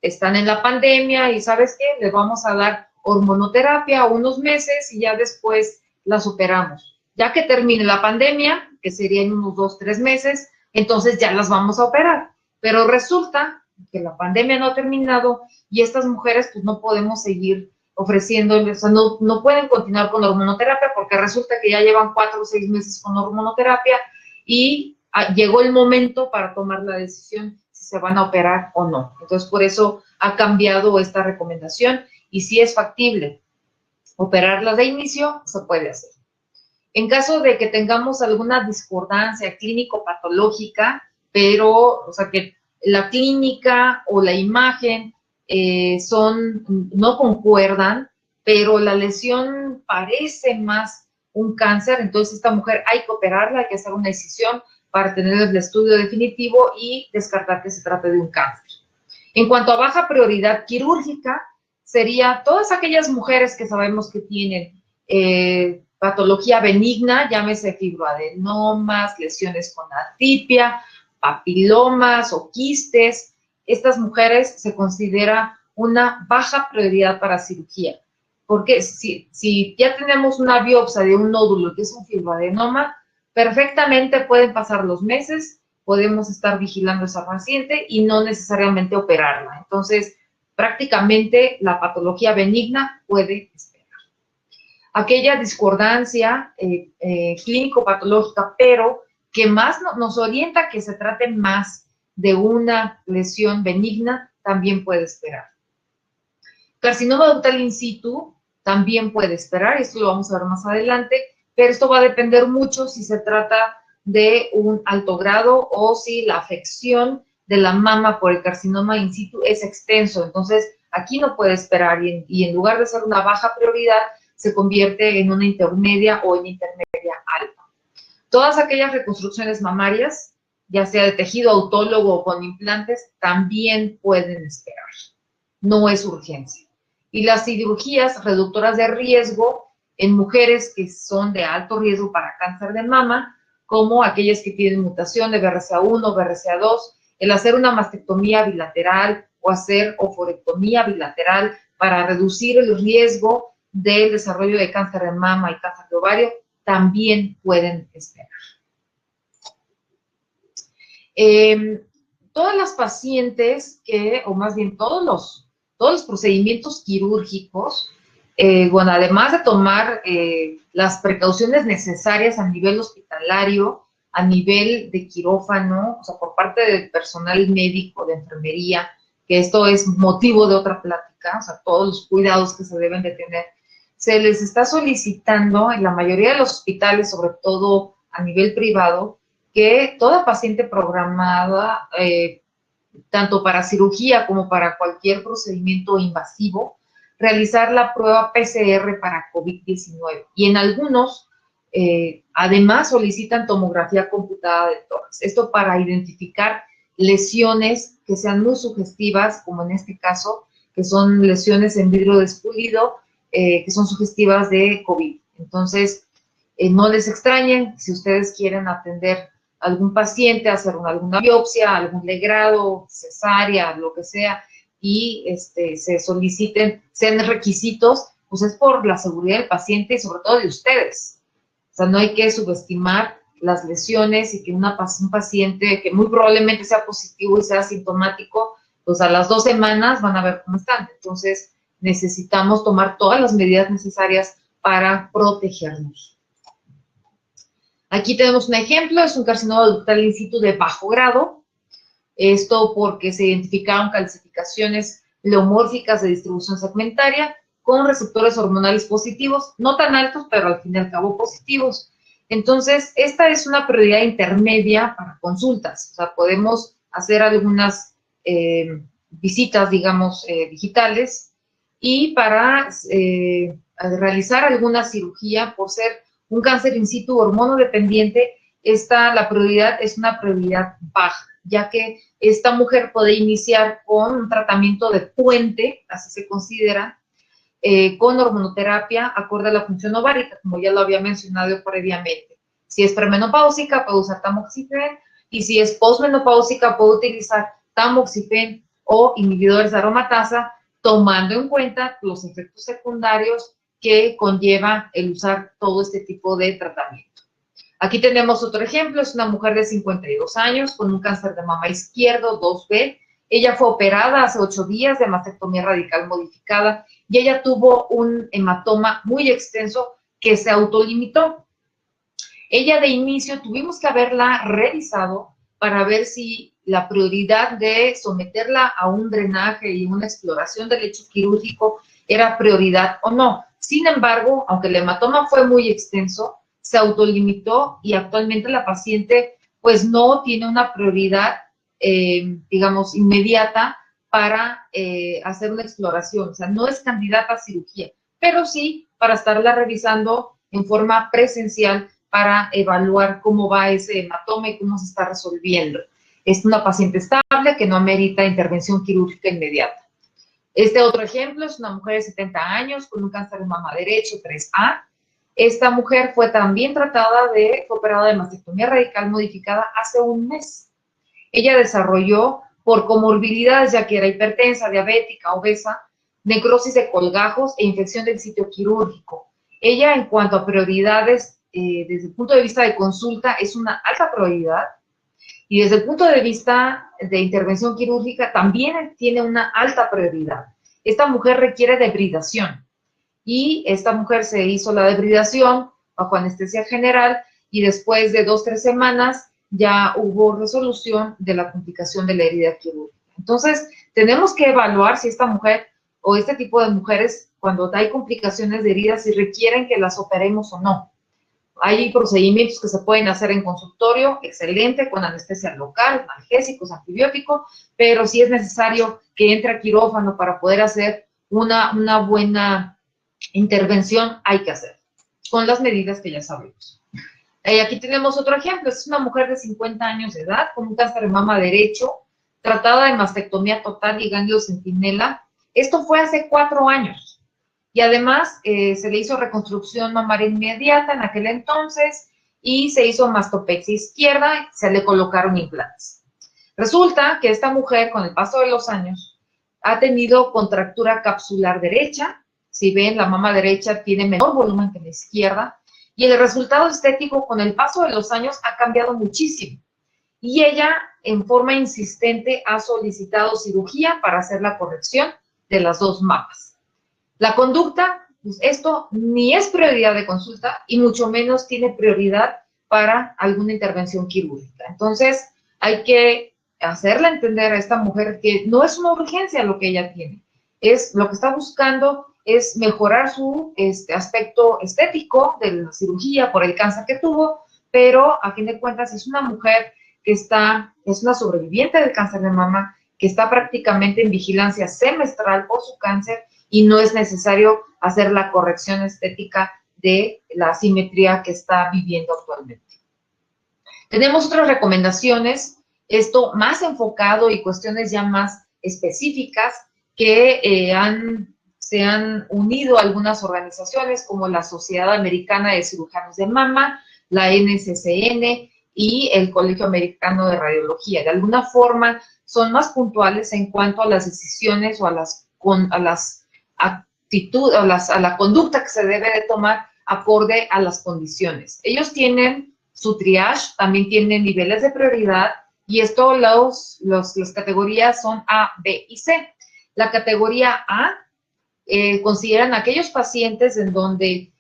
C: están en la pandemia y ¿sabes qué? Les vamos a dar hormonoterapia unos meses y ya después las operamos. Ya que termine la pandemia, que sería en unos 2, 3 meses, entonces ya las vamos a operar. Pero resulta que la pandemia no ha terminado y estas mujeres pues no podemos seguir ofreciéndoles, o sea, no pueden continuar con hormonoterapia porque resulta que ya llevan 4 o 6 meses con hormonoterapia y llegó el momento para tomar la decisión si se van a operar o no. Entonces, por eso ha cambiado esta recomendación y si es factible operarlas de inicio, se puede hacer. En caso de que tengamos alguna discordancia clínico-patológica, pero, o sea, que la clínica o la imagen no concuerdan, pero la lesión parece más un cáncer, entonces esta mujer hay que operarla, hay que hacer una decisión para tener el estudio definitivo y descartar que se trate de un cáncer. En cuanto a baja prioridad quirúrgica, sería todas aquellas mujeres que sabemos que tienen patología benigna, llámese fibroadenomas, lesiones con atipia, papilomas o quistes. Estas mujeres se considera una baja prioridad para cirugía, porque si ya tenemos una biopsia de un nódulo que es un fibroadenoma, perfectamente pueden pasar los meses, podemos estar vigilando a esa paciente y no necesariamente operarla. Entonces, prácticamente la patología benigna puede esperar. Aquella discordancia clínico-patológica, pero que más nos orienta que se trate más de una lesión benigna, también puede esperar. Carcinoma ductal in situ también puede esperar, esto lo vamos a ver más adelante, pero esto va a depender mucho si se trata de un alto grado o si la afección de la mama por el carcinoma in situ es extenso. Entonces, aquí no puede esperar y en lugar de ser una baja prioridad, se convierte en una intermedia o en intermedia alta. Todas aquellas reconstrucciones mamarias, ya sea de tejido autólogo o con implantes, también pueden esperar. No es urgencia. Y las cirugías reductoras de riesgo en mujeres que son de alto riesgo para cáncer de mama, como aquellas que tienen mutación de BRCA1 o BRCA2, el hacer una mastectomía bilateral o hacer oforectomía bilateral para reducir el riesgo del desarrollo de cáncer de mama y cáncer de ovario, también pueden esperar. Todas las pacientes o más bien todos los procedimientos quirúrgicos, bueno, además de tomar las precauciones necesarias a nivel hospitalario, a nivel de quirófano, o sea, por parte del personal médico, de enfermería, que esto es motivo de otra plática, o sea, todos los cuidados que se deben de tener, se les está solicitando en la mayoría de los hospitales, sobre todo a nivel privado, que toda paciente programada, tanto para cirugía como para cualquier procedimiento invasivo, realizar la prueba PCR para COVID-19. Y en algunos, además, solicitan tomografía computada de tórax. Esto para identificar lesiones que sean muy sugestivas, como en este caso, que son lesiones en vidrio despulido, que son sugestivas de COVID. Entonces, no les extrañen si ustedes quieren atender a algún paciente, hacer alguna biopsia, algún legrado, cesárea, lo que sea, y se soliciten, sean requisitos, pues es por la seguridad del paciente y sobre todo de ustedes. O sea, no hay que subestimar las lesiones y que un paciente que muy probablemente sea positivo y sea asintomático, pues a las 2 semanas van a ver cómo están. Entonces, necesitamos tomar todas las medidas necesarias para protegernos. Aquí tenemos un ejemplo, es un carcinoma ductal in situ de bajo grado. Esto porque se identificaron calcificaciones pleomórficas de distribución segmentaria con receptores hormonales positivos, no tan altos, pero al fin y al cabo positivos. Entonces, esta es una prioridad intermedia para consultas. O sea, podemos hacer algunas visitas, digamos, digitales, y para realizar alguna cirugía por ser un cáncer in situ hormonodependiente, la prioridad es una prioridad baja, ya que esta mujer puede iniciar con un tratamiento de puente, así se considera, con hormonoterapia acorde a la función ovárica, como ya lo había mencionado previamente. Si es premenopáusica, puede usar tamoxifen, y si es posmenopáusica, puede utilizar tamoxifen o inhibidores de aromatasa, tomando en cuenta los efectos secundarios que conlleva el usar todo este tipo de tratamiento. Aquí tenemos otro ejemplo, es una mujer de 52 años con un cáncer de mama izquierdo 2B. Ella fue operada hace 8 días de mastectomía radical modificada y ella tuvo un hematoma muy extenso que se autolimitó. Ella de inicio tuvimos que haberla revisado para ver si la prioridad de someterla a un drenaje y una exploración del lecho quirúrgico era prioridad o no. Sin embargo, aunque el hematoma fue muy extenso, se autolimitó y actualmente la paciente pues no tiene una prioridad, digamos, inmediata para hacer una exploración. O sea, no es candidata a cirugía, pero sí para estarla revisando en forma presencial para evaluar cómo va ese hematoma y cómo se está resolviendo. Es una paciente estable que no amerita intervención quirúrgica inmediata. Este otro ejemplo es una mujer de 70 años con un cáncer de mama derecho 3A. Esta mujer fue también fue operada de mastectomía radical modificada hace un mes. Ella desarrolló por comorbilidades, ya que era hipertensa, diabética, obesa, necrosis de colgajos e infección del sitio quirúrgico. Ella, en cuanto a prioridades, desde el punto de vista de consulta, es una alta prioridad, y desde el punto de vista de intervención quirúrgica también tiene una alta prioridad. Esta mujer requiere debridación y esta mujer se hizo la debridación bajo anestesia general y después de 2-3 semanas ya hubo resolución de la complicación de la herida quirúrgica. Entonces, tenemos que evaluar si esta mujer o este tipo de mujeres, cuando hay complicaciones de heridas, si requieren que las operemos o no. Hay procedimientos que se pueden hacer en consultorio, excelente, con anestesia local, analgésicos, antibióticos, pero si es necesario que entre a quirófano para poder hacer una buena intervención, hay que hacer, con las medidas que ya sabemos. Aquí tenemos otro ejemplo, es una mujer de 50 años de edad, con un cáncer de mama derecho, tratada de mastectomía total y ganglio centinela. Esto fue hace 4 años. Y además se le hizo reconstrucción mamaria inmediata en aquel entonces y se hizo mastopexia izquierda, se le colocaron implantes. Resulta que esta mujer, con el paso de los años, ha tenido contractura capsular derecha. Si ven, la mama derecha tiene menor volumen que la izquierda. Y el resultado estético con el paso de los años ha cambiado muchísimo. Y ella, en forma insistente, ha solicitado cirugía para hacer la corrección de las 2 mamas. La conducta, pues esto ni es prioridad de consulta y mucho menos tiene prioridad para alguna intervención quirúrgica. Entonces, hay que hacerle entender a esta mujer que no es una urgencia lo que ella tiene. Lo que está buscando es mejorar su aspecto estético de la cirugía por el cáncer que tuvo, pero a fin de cuentas es una mujer que es una sobreviviente del cáncer de mama, que está prácticamente en vigilancia semestral por su cáncer y no es necesario hacer la corrección estética de la asimetría que está viviendo actualmente. Tenemos otras recomendaciones, esto más enfocado y cuestiones ya más específicas que se han unido algunas organizaciones como la Sociedad Americana de Cirujanos de Mama, la NCCN y el Colegio Americano de Radiología. De alguna forma son más puntuales en cuanto a las decisiones o a la conducta que se debe de tomar acorde a las condiciones. Ellos tienen su triage, también tienen niveles de prioridad y esto las categorías son A, B y C. La categoría A consideran aquellos pacientes en donde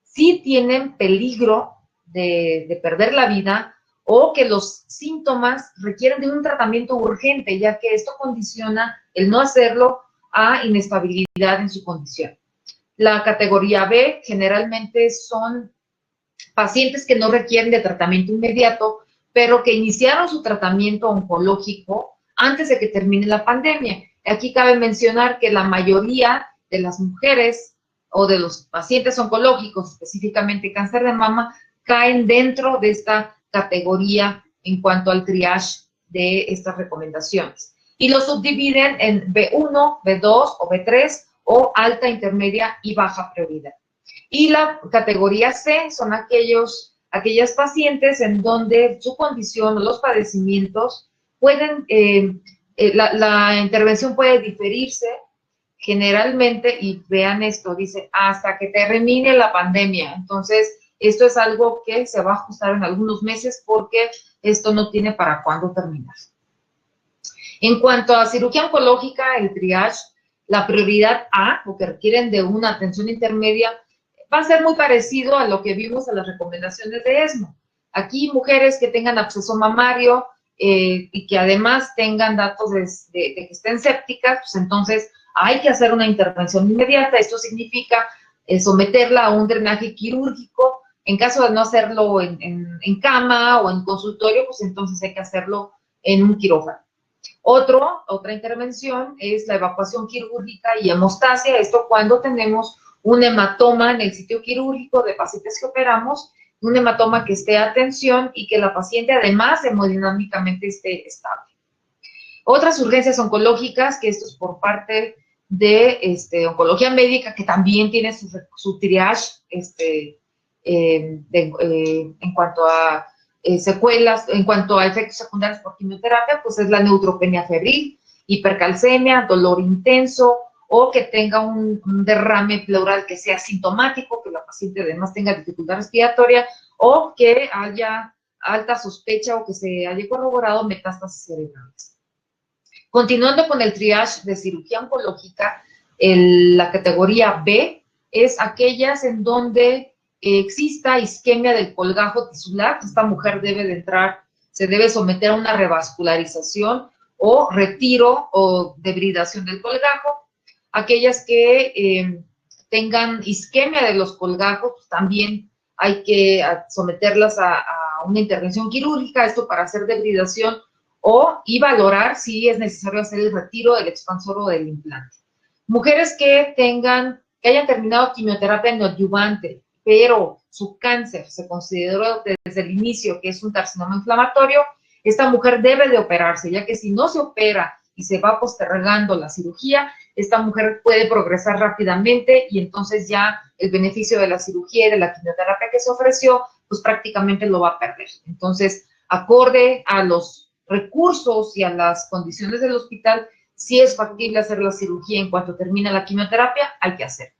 C: sí tienen peligro de perder la vida o que los síntomas requieren de un tratamiento urgente, ya que esto condiciona el no hacerlo a inestabilidad en su condición. La categoría B generalmente son pacientes que no requieren de tratamiento inmediato, pero que iniciaron su tratamiento oncológico antes de que termine la pandemia. Aquí cabe mencionar que la mayoría de las mujeres o de los pacientes oncológicos, específicamente cáncer de mama, caen dentro de esta categoría en cuanto al triage de estas recomendaciones. Y los subdividen en B1, B2 o B3 o alta, intermedia y baja prioridad. Y la categoría C son aquellas pacientes en donde su condición o los padecimientos pueden, la intervención puede diferirse generalmente, y vean esto, dice, hasta que termine la pandemia. Entonces, Esto es algo que se va a ajustar en algunos meses porque esto no tiene para cuándo terminar. En cuanto a cirugía oncológica, el triage, la prioridad A, o que requieren de una atención intermedia, va a ser muy parecido a lo que vimos en las recomendaciones de ESMO. Aquí, mujeres que tengan absceso mamario y que además tengan datos de que estén sépticas, pues entonces hay que hacer una intervención inmediata. Esto significa someterla a un drenaje quirúrgico. En caso de no hacerlo en cama o en consultorio, pues entonces hay que hacerlo en un quirófano. Otra intervención es la evacuación quirúrgica y hemostasia. Esto cuando tenemos un hematoma en el sitio quirúrgico de pacientes que operamos, un hematoma que esté a tensión y que la paciente además hemodinámicamente esté estable. Otras urgencias oncológicas, que esto es por parte de oncología médica, que también tiene su triage en cuanto a secuelas, en cuanto a efectos secundarios por quimioterapia, pues es la neutropenia febril, hipercalcemia, dolor intenso, o que tenga un derrame pleural que sea sintomático, que la paciente además tenga dificultad respiratoria, o que haya alta sospecha o que se haya corroborado metástasis cerebrales. Continuando con el triage de cirugía oncológica, la categoría B es aquellas en donde exista isquemia del colgajo tisular. Esta mujer debe de entrar, se debe someter a una revascularización o retiro o debridación del colgajo. Aquellas que tengan isquemia de los colgajos, pues también hay que someterlas a una intervención quirúrgica, esto para hacer debridación y valorar si es necesario hacer el retiro del expansor o del implante. Mujeres que hayan terminado quimioterapia neoadyuvante, pero su cáncer se consideró desde el inicio que es un carcinoma inflamatorio, esta mujer debe de operarse, ya que si no se opera y se va postergando la cirugía, esta mujer puede progresar rápidamente y entonces ya el beneficio de la cirugía y de la quimioterapia que se ofreció, pues prácticamente lo va a perder. Entonces, acorde a los recursos y a las condiciones del hospital, si es factible hacer la cirugía en cuanto termina la quimioterapia, hay que hacer.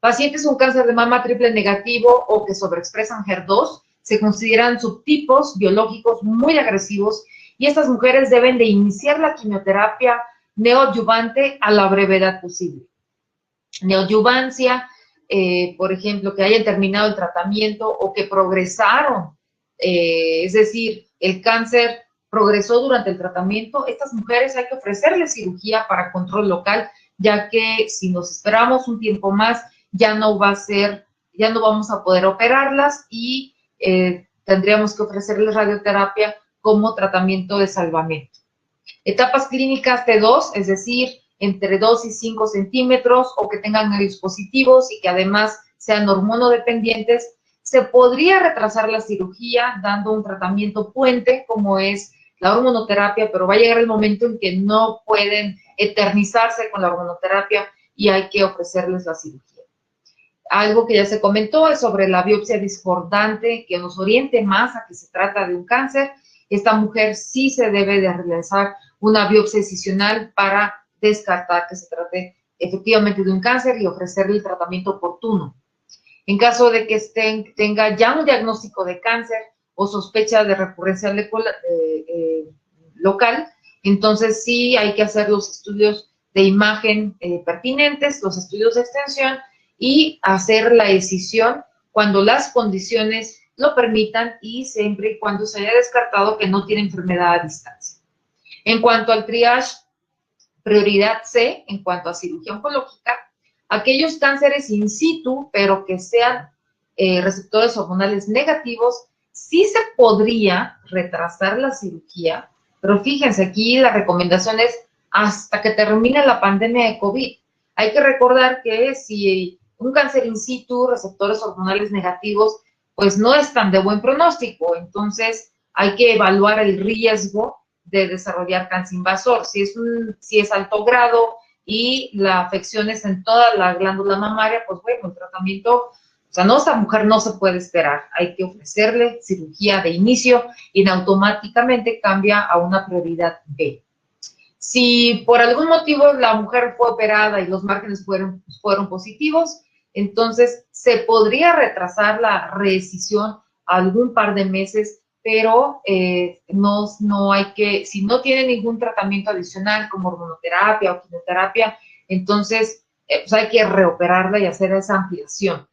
C: Pacientes con cáncer de mama triple negativo o que sobreexpresan HER2 se consideran subtipos biológicos muy agresivos y estas mujeres deben de iniciar la quimioterapia neoadyuvante a la brevedad posible. Neoadyuvancia, por ejemplo, que hayan terminado el tratamiento o que progresaron, es decir, el cáncer progresó durante el tratamiento, estas mujeres hay que ofrecerles cirugía para control local, ya que si nos esperamos un tiempo más, ya no vamos a poder operarlas y tendríamos que ofrecerles radioterapia como tratamiento de salvamento. Etapas clínicas T2, es decir, entre 2 y 5 centímetros o que tengan medios positivos y que además sean hormonodependientes, se podría retrasar la cirugía dando un tratamiento puente como es la hormonoterapia, pero va a llegar el momento en que no pueden eternizarse con la hormonoterapia y hay que ofrecerles la cirugía. Algo que ya se comentó es sobre la biopsia discordante, que nos oriente más a que se trata de un cáncer. Esta mujer sí se debe de realizar una biopsia excisional para descartar que se trate efectivamente de un cáncer y ofrecerle el tratamiento oportuno. En caso de que tenga ya un diagnóstico de cáncer o sospecha de recurrencia local, entonces sí hay que hacer los estudios de imagen pertinentes, los estudios de extensión y hacer la excisión cuando las condiciones lo permitan y siempre y cuando se haya descartado que no tiene enfermedad a distancia. En cuanto al triage, prioridad C, en cuanto a cirugía oncológica, aquellos cánceres in situ, pero que sean receptores hormonales negativos, sí se podría retrasar la cirugía, pero fíjense, aquí la recomendación es hasta que termine la pandemia de COVID. Hay que recordar que si un cáncer in situ, receptores hormonales negativos, pues no es tan de buen pronóstico, entonces hay que evaluar el riesgo de desarrollar cáncer invasor. Si es alto grado y la afección es en toda la glándula mamaria, pues bueno, el tratamiento, o sea, esta mujer no se puede esperar, hay que ofrecerle cirugía de inicio y automáticamente cambia a una prioridad B. Si por algún motivo la mujer fue operada y los márgenes fueron positivos, entonces se podría retrasar la reescisión algún par de meses, pero no hay que, si no tiene ningún tratamiento adicional como hormonoterapia o quimioterapia, entonces pues hay que reoperarla y hacer esa ampliación.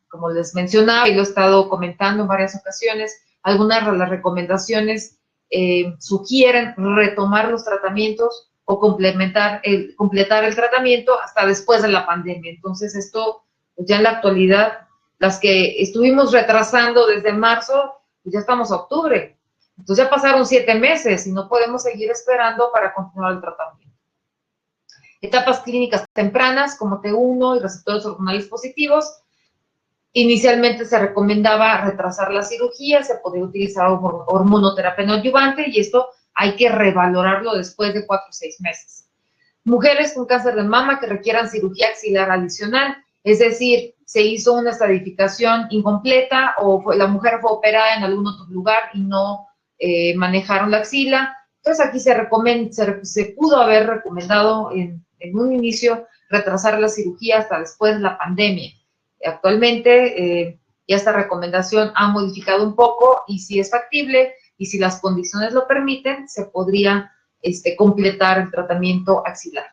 C: Como les mencionaba y lo he estado comentando en varias ocasiones, algunas de las recomendaciones sugieren retomar los tratamientos o completar el tratamiento hasta después de la pandemia. Entonces esto, pues ya en la actualidad, las que estuvimos retrasando desde marzo, pues ya estamos a octubre. Entonces ya pasaron 7 meses y no podemos seguir esperando para continuar el tratamiento. Etapas clínicas tempranas como T1 y receptores hormonales positivos. Inicialmente se recomendaba retrasar la cirugía, se podía utilizar hormonoterapia neoadyuvante y esto hay que revalorarlo después de 4 o 6 meses. Mujeres con cáncer de mama que requieran cirugía axilar adicional, es decir, se hizo una estadificación incompleta o la mujer fue operada en algún otro lugar y no manejaron la axila. Entonces aquí se pudo haber recomendado en un inicio retrasar la cirugía hasta después de la pandemia. Actualmente ya esta recomendación ha modificado un poco y si es factible y si las condiciones lo permiten, se podría completar el tratamiento axilar.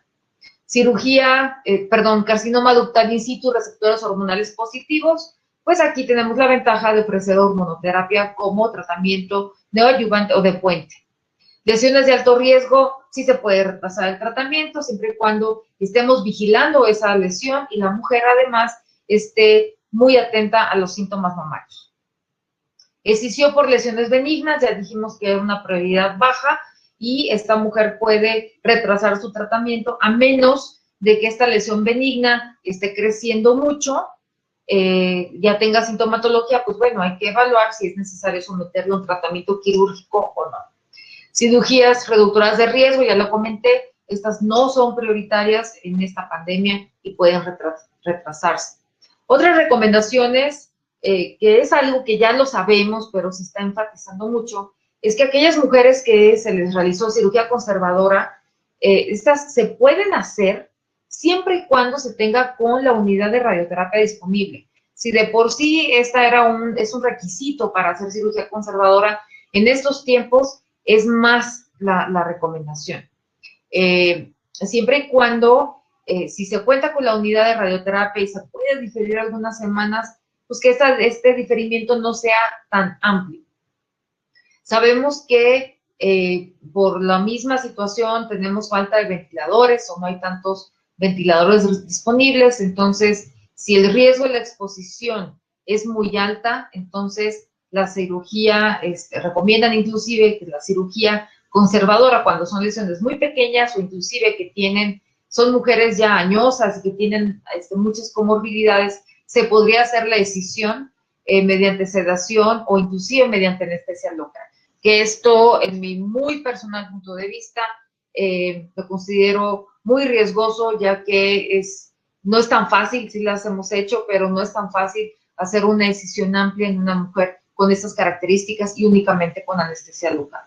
C: Carcinoma ductal in situ, receptores hormonales positivos, pues aquí tenemos la ventaja de ofrecer hormonoterapia como tratamiento neoadyuvante o de puente. Lesiones de alto riesgo, sí se puede retrasar el tratamiento siempre y cuando estemos vigilando esa lesión y la mujer además esté muy atenta a los síntomas mamarios. Escisio por lesiones benignas, ya dijimos que era una prioridad baja y esta mujer puede retrasar su tratamiento a menos de que esta lesión benigna esté creciendo mucho, ya tenga sintomatología, pues bueno, hay que evaluar si es necesario someterle a un tratamiento quirúrgico o no. Cirugías reductoras de riesgo, ya lo comenté, estas no son prioritarias en esta pandemia y pueden retrasarse. Otras recomendaciones, que es algo que ya lo sabemos, pero se está enfatizando mucho, es que aquellas mujeres que se les realizó cirugía conservadora, estas se pueden hacer siempre y cuando se tenga con la unidad de radioterapia disponible. Si de por sí esta es un requisito para hacer cirugía conservadora, en estos tiempos es más la recomendación. Siempre y cuando, si se cuenta con la unidad de radioterapia y se puede diferir algunas semanas, pues que este diferimiento no sea tan amplio. Sabemos que por la misma situación tenemos falta de ventiladores o no hay tantos ventiladores disponibles, entonces si el riesgo de la exposición es muy alta, entonces la cirugía, recomiendan inclusive que la cirugía conservadora cuando son lesiones muy pequeñas o inclusive que son mujeres ya añosas y que tienen muchas comorbilidades, se podría hacer la escisión mediante sedación o inclusive mediante anestesia local. Que esto, en mi muy personal punto de vista, lo considero muy riesgoso, ya que no es tan fácil, sí las hemos hecho, pero no es tan fácil hacer una decisión amplia en una mujer con estas características y únicamente con anestesia local.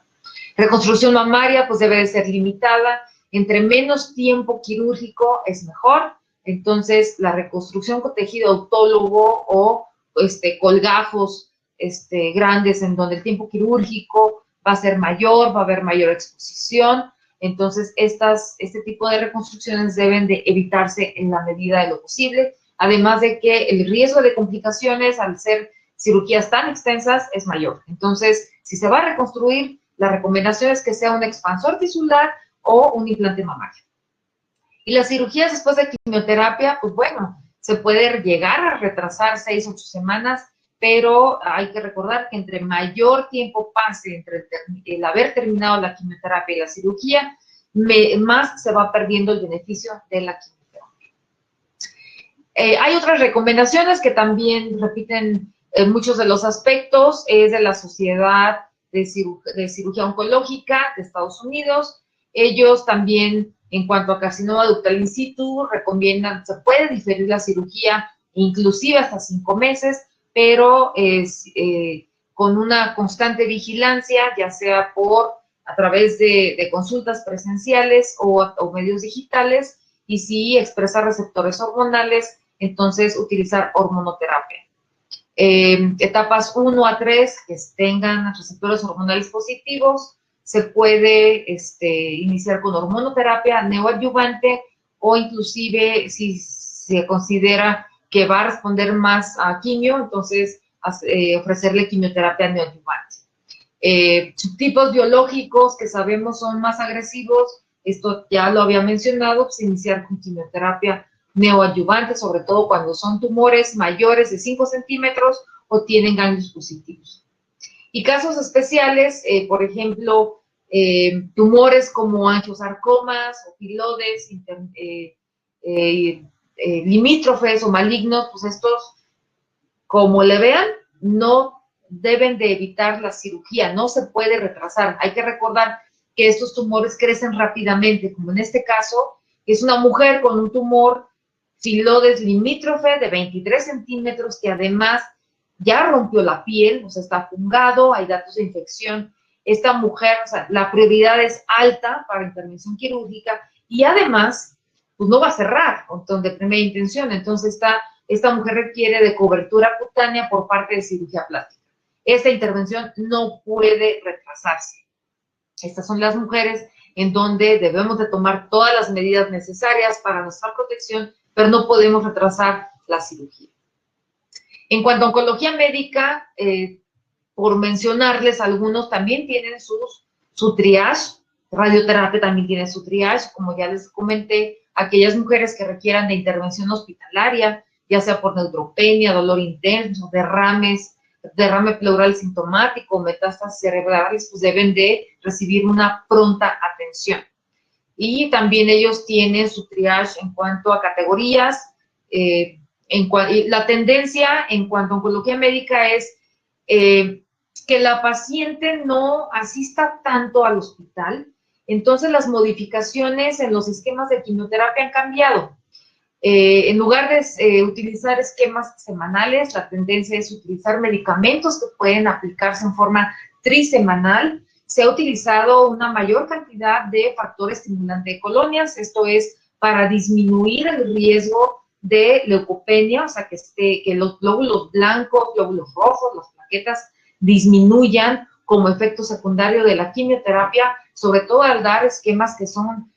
C: Reconstrucción mamaria, pues debe de ser limitada. Entre menos tiempo quirúrgico es mejor. Entonces, la reconstrucción con tejido autólogo o colgajos grandes en donde el tiempo quirúrgico va a ser mayor, va a haber mayor exposición. Entonces, este tipo de reconstrucciones deben de evitarse en la medida de lo posible, además de que el riesgo de complicaciones al ser cirugías tan extensas es mayor. Entonces, si se va a reconstruir, la recomendación es que sea un expansor tisular o un implante mamario. Y las cirugías después de quimioterapia, pues bueno, se puede llegar a retrasar 6 o 8 semanas, pero hay que recordar que entre mayor tiempo pase entre el haber terminado la quimioterapia y la cirugía, más se va perdiendo el beneficio de la quimioterapia. Hay otras recomendaciones que también repiten muchos de los aspectos, es de la Sociedad de Cirugía Oncológica de Estados Unidos. Ellos también, en cuanto a carcinoma ductal in situ, recomiendan, se puede diferir la cirugía inclusive hasta 5 meses, pero con una constante vigilancia, ya sea a través de consultas presenciales o medios digitales, y sí expresar receptores hormonales entonces utilizar hormonoterapia. Etapas 1 a 3 que tengan receptores hormonales positivos, se puede iniciar con hormonoterapia neoadyuvante o inclusive si se considera que va a responder más a quimio, entonces ofrecerle quimioterapia neoadyuvante. Subtipos biológicos que sabemos son más agresivos, esto ya lo había mencionado, pues iniciar con quimioterapia neoadyuvante, sobre todo cuando son tumores mayores de 5 centímetros o tienen ganglios positivos. Y casos especiales, por ejemplo, tumores como angiosarcomas o pilodes limítrofes o malignos, pues estos, como le vean, no deben de evitar la cirugía, no se puede retrasar. Hay que recordar que estos tumores crecen rápidamente, como en este caso, es una mujer con un tumor filodes limítrofe de 23 centímetros que además ya rompió la piel, o sea, está fungado, hay datos de infección. Esta mujer, o sea, la prioridad es alta para intervención quirúrgica y además, pues no va a cerrar, de primera intención. Entonces, esta mujer requiere de cobertura cutánea por parte de cirugía plástica. Esta intervención no puede retrasarse. Estas son las mujeres en donde debemos de tomar todas las medidas necesarias para nuestra protección, pero no podemos retrasar la cirugía. En cuanto a oncología médica, por mencionarles algunos, también tienen su triage, radioterapia también tiene su triage, como ya les comenté, aquellas mujeres que requieran de intervención hospitalaria, ya sea por neutropenia, dolor intenso, derrame pleural sintomático, metástasis cerebrales, pues deben de recibir una pronta atención. Y también ellos tienen su triage en cuanto a categorías. La tendencia en cuanto a oncología médica es que la paciente no asista tanto al hospital, entonces las modificaciones en los esquemas de quimioterapia han cambiado. En lugar de utilizar esquemas semanales, la tendencia es utilizar medicamentos que pueden aplicarse en forma trisemanal. Se ha utilizado una mayor cantidad de factor estimulante de colonias, esto es para disminuir el riesgo de leucopenia, o sea, que los glóbulos blancos, glóbulos rojos, las plaquetas disminuyan como efecto secundario de la quimioterapia, sobre todo al dar esquemas que son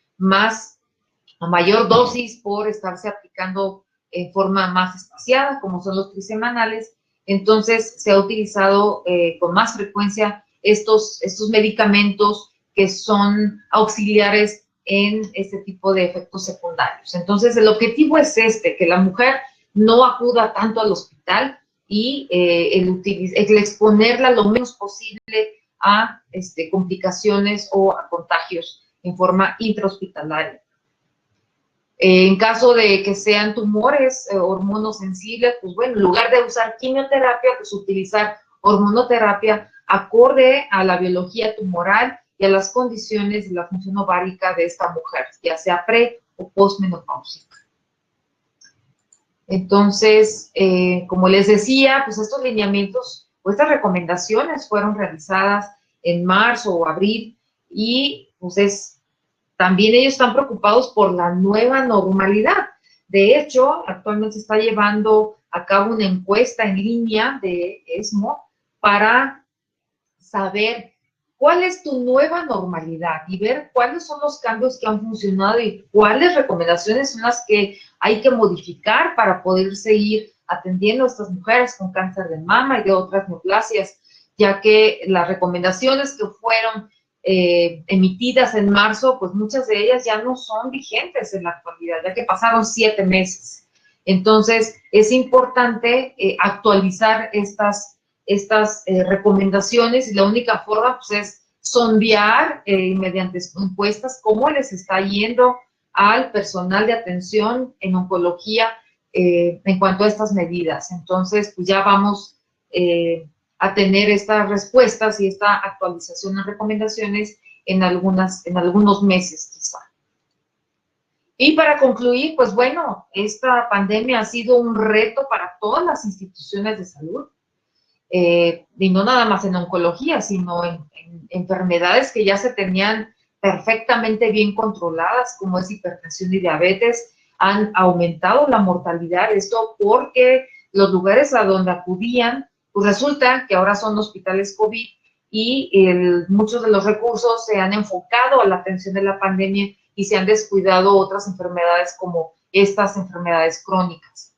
C: a mayor dosis por estarse aplicando en forma más espaciada, como son los trisemanales. Entonces, se ha utilizado con más frecuencia estos medicamentos que son auxiliares en este tipo de efectos secundarios. Entonces, el objetivo es que la mujer no acuda tanto al hospital y el exponerla lo menos posible a complicaciones o a contagios en forma intrahospitalaria. En caso de que sean tumores hormonosensibles, pues bueno, en lugar de usar quimioterapia, pues utilizar hormonoterapia acorde a la biología tumoral y a las condiciones de la función ovárica de esta mujer, ya sea pre o postmenopáusica. Entonces, como les decía, pues estos lineamientos o estas recomendaciones fueron realizadas en marzo o abril y pues también ellos están preocupados por la nueva normalidad. De hecho, actualmente se está llevando a cabo una encuesta en línea de ESMO para saber cuál es tu nueva normalidad y ver cuáles son los cambios que han funcionado y cuáles recomendaciones son las que hay que modificar para poder seguir atendiendo a estas mujeres con cáncer de mama y de otras neoplasias, ya que las recomendaciones que fueron emitidas en marzo, pues muchas de ellas ya no son vigentes en la actualidad, ya que pasaron 7 meses. Entonces, es importante actualizar estas recomendaciones y la única forma pues, es sondear mediante encuestas cómo les está yendo al personal de atención en oncología en cuanto a estas medidas. Entonces, pues ya vamos a tener estas respuestas y esta actualización de recomendaciones en algunos meses quizá. Y para concluir, pues bueno, esta pandemia ha sido un reto para todas las instituciones de salud, y no nada más en oncología, sino en enfermedades que ya se tenían perfectamente bien controladas, como es hipertensión y diabetes. han aumentado la mortalidad. Esto porque los lugares a donde acudían, pues resulta que ahora son hospitales COVID y muchos de los recursos se han enfocado a la atención de la pandemia y se han descuidado otras enfermedades como estas enfermedades crónicas.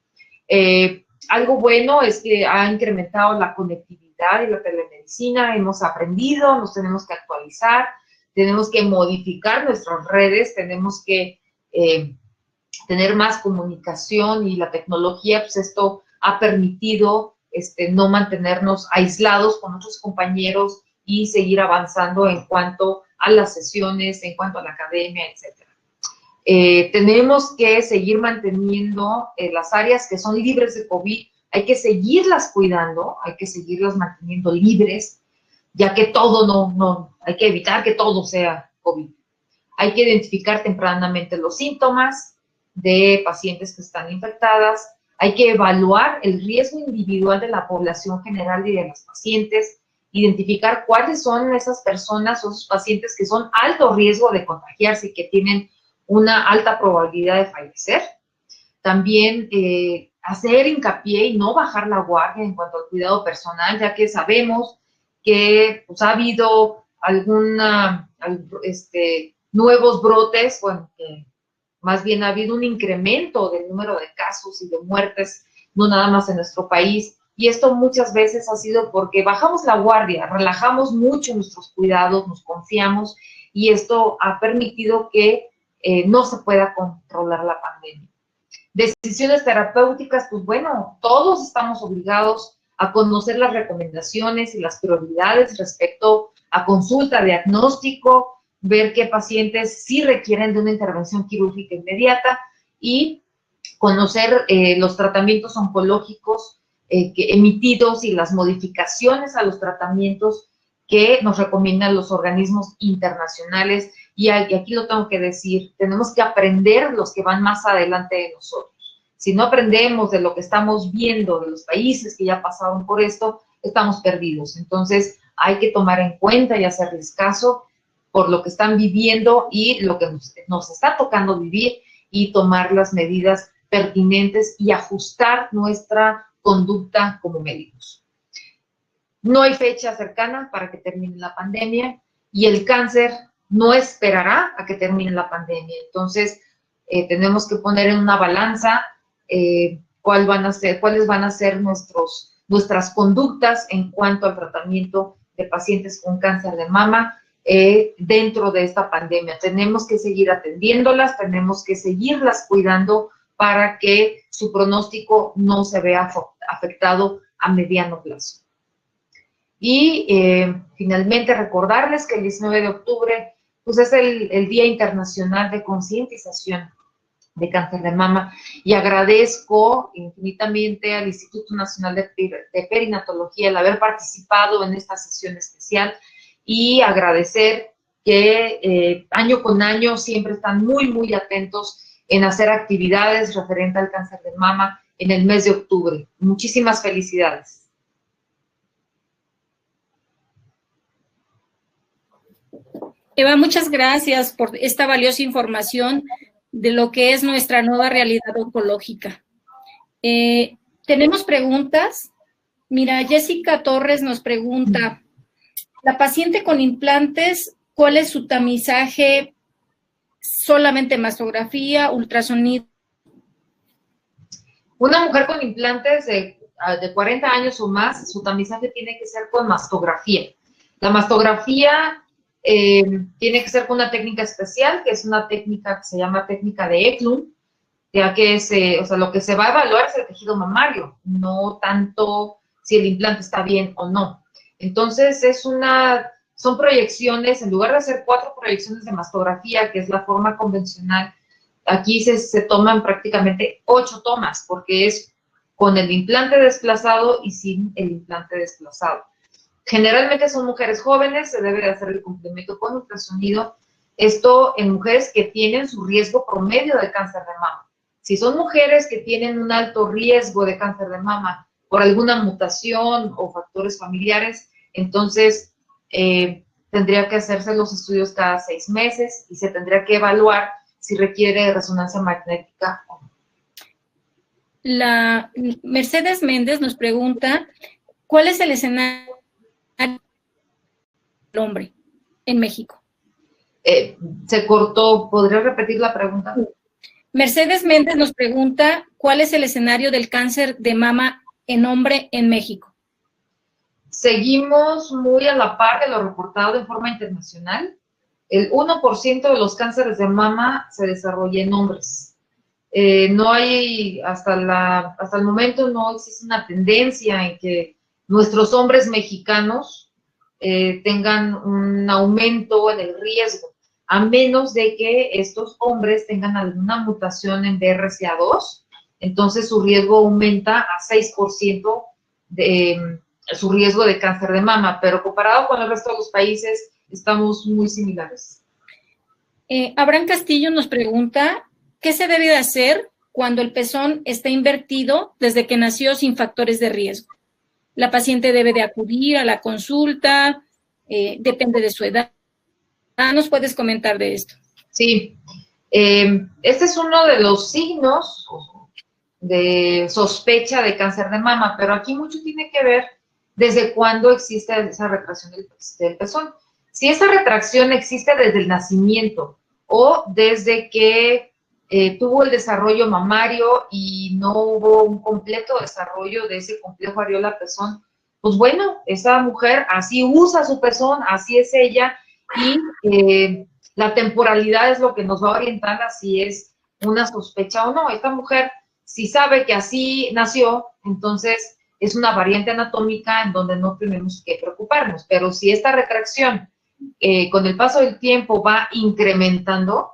C: Algo bueno es que ha incrementado la conectividad y la telemedicina, hemos aprendido, nos tenemos que actualizar, tenemos que modificar nuestras redes, tenemos que tener más comunicación y la tecnología, pues esto ha permitido no mantenernos aislados con otros compañeros y seguir avanzando en cuanto a las sesiones, en cuanto a la academia, etc. Tenemos que seguir manteniendo las áreas que son libres de COVID, hay que seguirlas cuidando, hay que seguirlas manteniendo libres, ya que todo hay que evitar que todo sea COVID. Hay que identificar tempranamente los síntomas de pacientes que están infectadas, hay que evaluar el riesgo individual de la población general y de los pacientes, identificar cuáles son esas personas o esos pacientes que son alto riesgo de contagiarse y que tienen una alta probabilidad de fallecer. También hacer hincapié y no bajar la guardia en cuanto al cuidado personal, ya que sabemos que pues, ha habido nuevos brotes, bueno, que más bien ha habido un incremento del número de casos y de muertes, no nada más en nuestro país, y esto muchas veces ha sido porque bajamos la guardia, relajamos mucho nuestros cuidados, nos confiamos, y esto ha permitido que no se pueda controlar la pandemia. Decisiones terapéuticas, pues bueno, todos estamos obligados a conocer las recomendaciones y las prioridades respecto a consulta, diagnóstico, ver qué pacientes sí requieren de una intervención quirúrgica inmediata y conocer los tratamientos oncológicos emitidos y las modificaciones a los tratamientos que nos recomiendan los organismos internacionales. Y aquí lo tengo que decir, tenemos que aprender los que van más adelante de nosotros. Si no aprendemos de lo que estamos viendo de los países que ya pasaron por esto, estamos perdidos. Entonces, hay que tomar en cuenta y hacerles caso por lo que están viviendo y lo que nos está tocando vivir y tomar las medidas pertinentes y ajustar nuestra conducta como médicos. No hay fecha cercana para que termine la pandemia y el cáncer no esperará a que termine la pandemia. Entonces, tenemos que poner en una balanza cuáles van a ser nuestras conductas en cuanto al tratamiento de pacientes con cáncer de mama dentro de esta pandemia. Tenemos que seguir atendiéndolas, tenemos que seguirlas cuidando para que su pronóstico no se vea afectado a mediano plazo. Y finalmente recordarles que el 19 de octubre pues es el Día Internacional de Concientización de Cáncer de Mama y agradezco infinitamente al Instituto Nacional de Perinatología el haber participado en esta sesión especial y agradecer que año con año siempre están muy atentos en hacer actividades referentes al cáncer de mama en el mes de octubre. Muchísimas felicidades.
B: Eva, muchas gracias por esta valiosa información de lo que es nuestra nueva realidad oncológica. Tenemos preguntas. Mira, Jessica Torres nos pregunta, la paciente con implantes, ¿cuál es su tamizaje? ¿Solamente mastografía, ultrasonido?
C: Una mujer con implantes de 40 años o más, su tamizaje tiene que ser con mastografía. La mastografía tiene que ser con una técnica especial, que es una técnica que se llama técnica de Eklund, ya que lo que se va a evaluar es el tejido mamario, no tanto si el implante está bien o no. Entonces, son proyecciones, en lugar de hacer 4 proyecciones de mastografía, que es la forma convencional, aquí se toman prácticamente 8 tomas, porque es con el implante desplazado y sin el implante desplazado. Generalmente son mujeres jóvenes, se debe de hacer el complemento con ultrasonido, esto en mujeres que tienen su riesgo promedio de cáncer de mama. Si son mujeres que tienen un alto riesgo de cáncer de mama por alguna mutación o factores familiares, entonces tendría que hacerse los estudios cada 6 meses y se tendría que evaluar si requiere resonancia magnética o
B: La Mercedes Méndez nos pregunta, ¿cuál es el escenario del hombre en México?
C: Se cortó, ¿podría repetir la pregunta?
B: Mercedes Méndez nos pregunta, ¿cuál es el escenario del cáncer de mama en hombre en México?
C: Seguimos muy a la par de lo reportado en forma internacional. El 1% de los cánceres de mama se desarrolla en hombres. No hay, hasta el momento no existe una tendencia en que nuestros hombres mexicanos tengan un aumento en el riesgo, a menos de que estos hombres tengan alguna mutación en BRCA2, entonces su riesgo aumenta a 6% de su riesgo de cáncer de mama, pero comparado con el resto de los países, estamos muy similares.
B: Abraham Castillo nos pregunta, ¿qué se debe de hacer cuando el pezón está invertido desde que nació sin factores de riesgo? ¿La paciente debe de acudir a la consulta? ¿Depende de su edad? ¿Nos puedes comentar de esto?
C: Sí, este es uno de los signos de sospecha de cáncer de mama, pero aquí mucho tiene que ver desde cuándo existe esa retracción del pezón. Si esa retracción existe desde el nacimiento o desde que tuvo el desarrollo mamario y no hubo un completo desarrollo de ese complejo areola-pezón, pues bueno, esa mujer así usa su pezón, así es ella, y la temporalidad es lo que nos va a orientar a si es una sospecha o no. Esta mujer, si sabe que así nació, entonces es una variante anatómica en donde no tenemos que preocuparnos, pero si esta retracción con el paso del tiempo va incrementando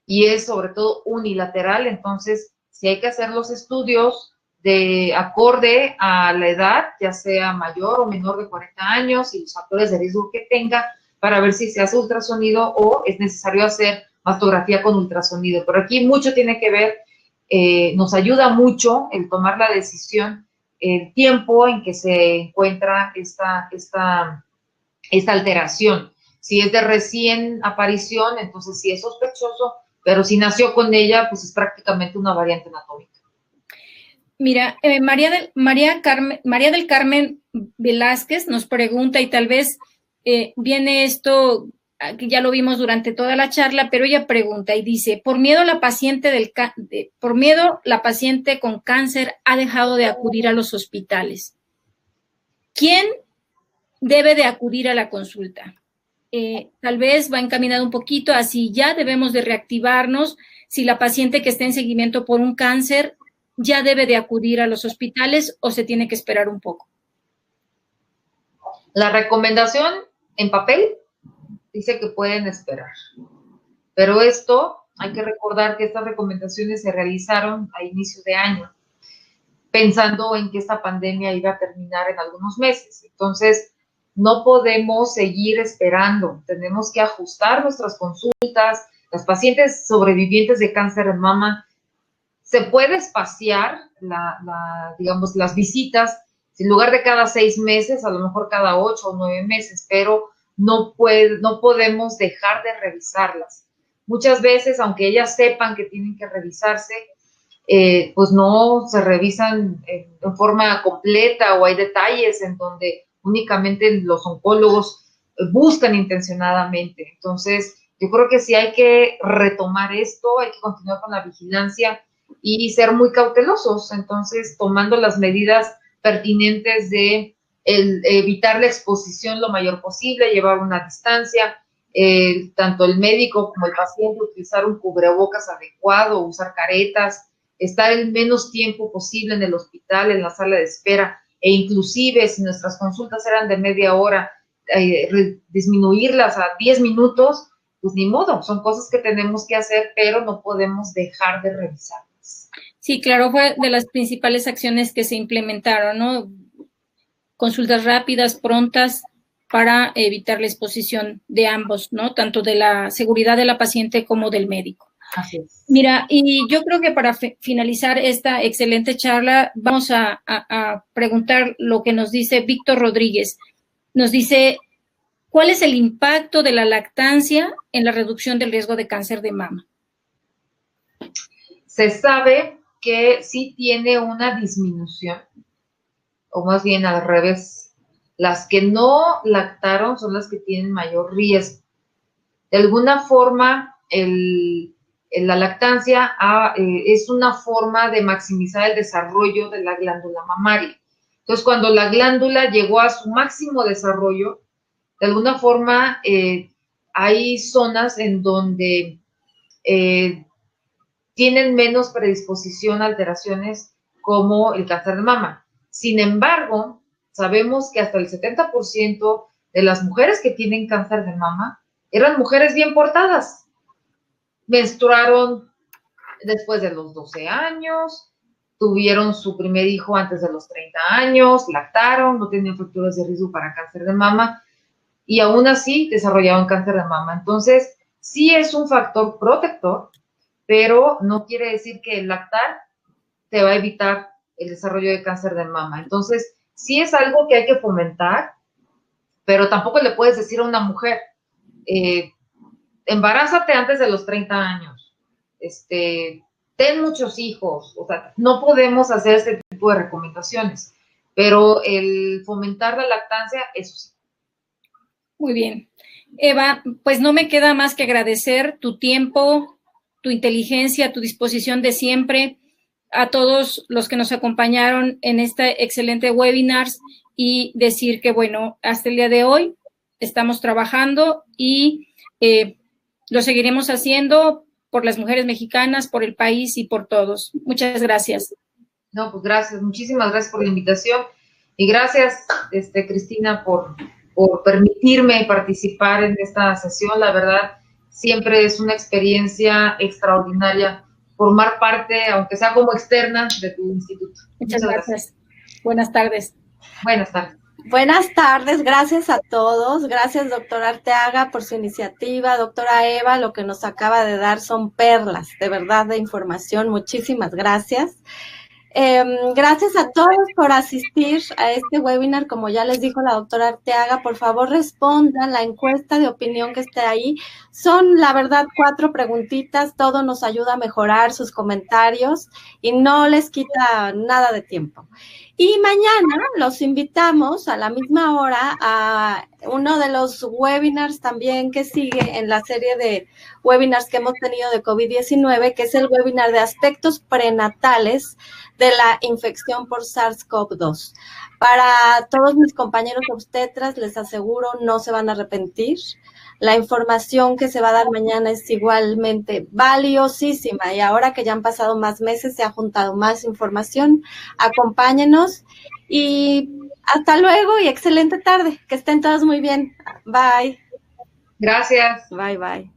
C: y es sobre todo unilateral, entonces sí hay que hacer los estudios de acorde a la edad, ya sea mayor o menor de 40 años y los factores de riesgo que tenga, para ver si se hace ultrasonido o es necesario hacer mastografía con ultrasonido. Pero aquí mucho tiene que ver, nos ayuda mucho el tomar la decisión, el tiempo en que se encuentra esta alteración. Si es de recién aparición, entonces sí es sospechoso, pero si nació con ella, pues es prácticamente una variante anatómica.
B: Mira, María del Carmen Velázquez nos pregunta, y tal vez viene esto, que ya lo vimos durante toda la charla, pero ella pregunta y dice, por miedo la paciente con cáncer ha dejado de acudir a los hospitales. ¿Quién debe de acudir a la consulta? Tal vez va encaminado un poquito a si ya debemos de reactivarnos, si la paciente que está en seguimiento por un cáncer ya debe de acudir a los hospitales o se tiene que esperar un poco.
C: La recomendación en papel dice que pueden esperar, pero esto hay que recordar que estas recomendaciones se realizaron a inicio de año, pensando en que esta pandemia iba a terminar en algunos meses. Entonces, no podemos seguir esperando, tenemos que ajustar nuestras consultas. Las pacientes sobrevivientes de cáncer de mama, se puede espaciar digamos, las visitas, en lugar de cada 6 meses, a lo mejor cada 8 o 9 meses, pero no podemos dejar de revisarlas. Muchas veces, aunque ellas sepan que tienen que revisarse, pues no se revisan en forma completa, o hay detalles en donde únicamente los oncólogos buscan intencionadamente. Entonces, yo creo que sí hay que retomar esto, hay que continuar con la vigilancia y ser muy cautelosos, entonces tomando las medidas pertinentes de evitar la exposición lo mayor posible, llevar una distancia, tanto el médico como el paciente, utilizar un cubrebocas adecuado, usar caretas, estar el menos tiempo posible en el hospital, en la sala de espera, e inclusive si nuestras consultas eran de media hora, disminuirlas a 10 minutos, pues ni modo, son cosas que tenemos que hacer, pero no podemos dejar de revisar.
B: Sí, claro, fue de las principales acciones que se implementaron, ¿no? Consultas rápidas, prontas, para evitar la exposición de ambos, ¿no? Tanto de la seguridad de la paciente como del médico.
C: Así es.
B: Mira, y yo creo que para finalizar esta excelente charla, vamos a preguntar lo que nos dice Víctor Rodríguez. Nos dice, ¿cuál es el impacto de la lactancia en la reducción del riesgo de cáncer de mama?
C: Se sabe que sí tiene una disminución, o más bien al revés. Las que no lactaron son las que tienen mayor riesgo. De alguna forma, la lactancia es una forma de maximizar el desarrollo de la glándula mamaria. Entonces, cuando la glándula llegó a su máximo desarrollo, de alguna forma hay zonas en donde tienen menos predisposición a alteraciones como el cáncer de mama. Sin embargo, sabemos que hasta el 70% de las mujeres que tienen cáncer de mama eran mujeres bien portadas. Menstruaron después de los 12 años, tuvieron su primer hijo antes de los 30 años, lactaron, no tenían factores de riesgo para cáncer de mama y aún así desarrollaban cáncer de mama. Entonces, sí es un factor protector, pero no quiere decir que el lactar te va a evitar el desarrollo de cáncer de mama. Entonces, sí es algo que hay que fomentar, pero tampoco le puedes decir a una mujer, embarázate antes de los 30 años, ten muchos hijos, o sea, no podemos hacer este tipo de recomendaciones, pero el fomentar la lactancia, eso sí.
B: Muy bien. Eva, pues no me queda más que agradecer tu tiempo, tu inteligencia, tu disposición de siempre, a todos los que nos acompañaron en este excelente webinar y decir que, bueno, hasta el día de hoy estamos trabajando y lo seguiremos haciendo por las mujeres mexicanas, por el país y por todos. Muchas gracias.
C: No, pues gracias, muchísimas gracias por la invitación y gracias, Cristina, por permitirme participar en esta sesión. La verdad, siempre es una experiencia extraordinaria formar parte, aunque sea como externa, de tu instituto.
B: Muchas gracias. Buenas tardes.
C: Buenas tardes.
A: Buenas tardes, gracias a todos. Gracias, doctora Arteaga, por su iniciativa. Doctora Eva, lo que nos acaba de dar son perlas, de verdad, de información. Muchísimas gracias. Gracias a todos por asistir a este webinar. Como ya les dijo la doctora Arteaga, por favor respondan la encuesta de opinión que esté ahí. Son, la verdad, 4 preguntitas. Todo nos ayuda a mejorar sus comentarios y no les quita nada de tiempo. Y mañana los invitamos a la misma hora a uno de los webinars también que sigue en la serie de webinars que hemos tenido de COVID-19, que es el webinar de aspectos prenatales de la infección por SARS-CoV-2. Para todos mis compañeros obstetras, les aseguro, no se van a arrepentir. La información que se va a dar mañana es igualmente valiosísima y ahora que ya han pasado más meses, se ha juntado más información. Acompáñenos y hasta luego y excelente tarde. Que estén todos muy bien. Bye.
C: Gracias.
A: Bye, bye.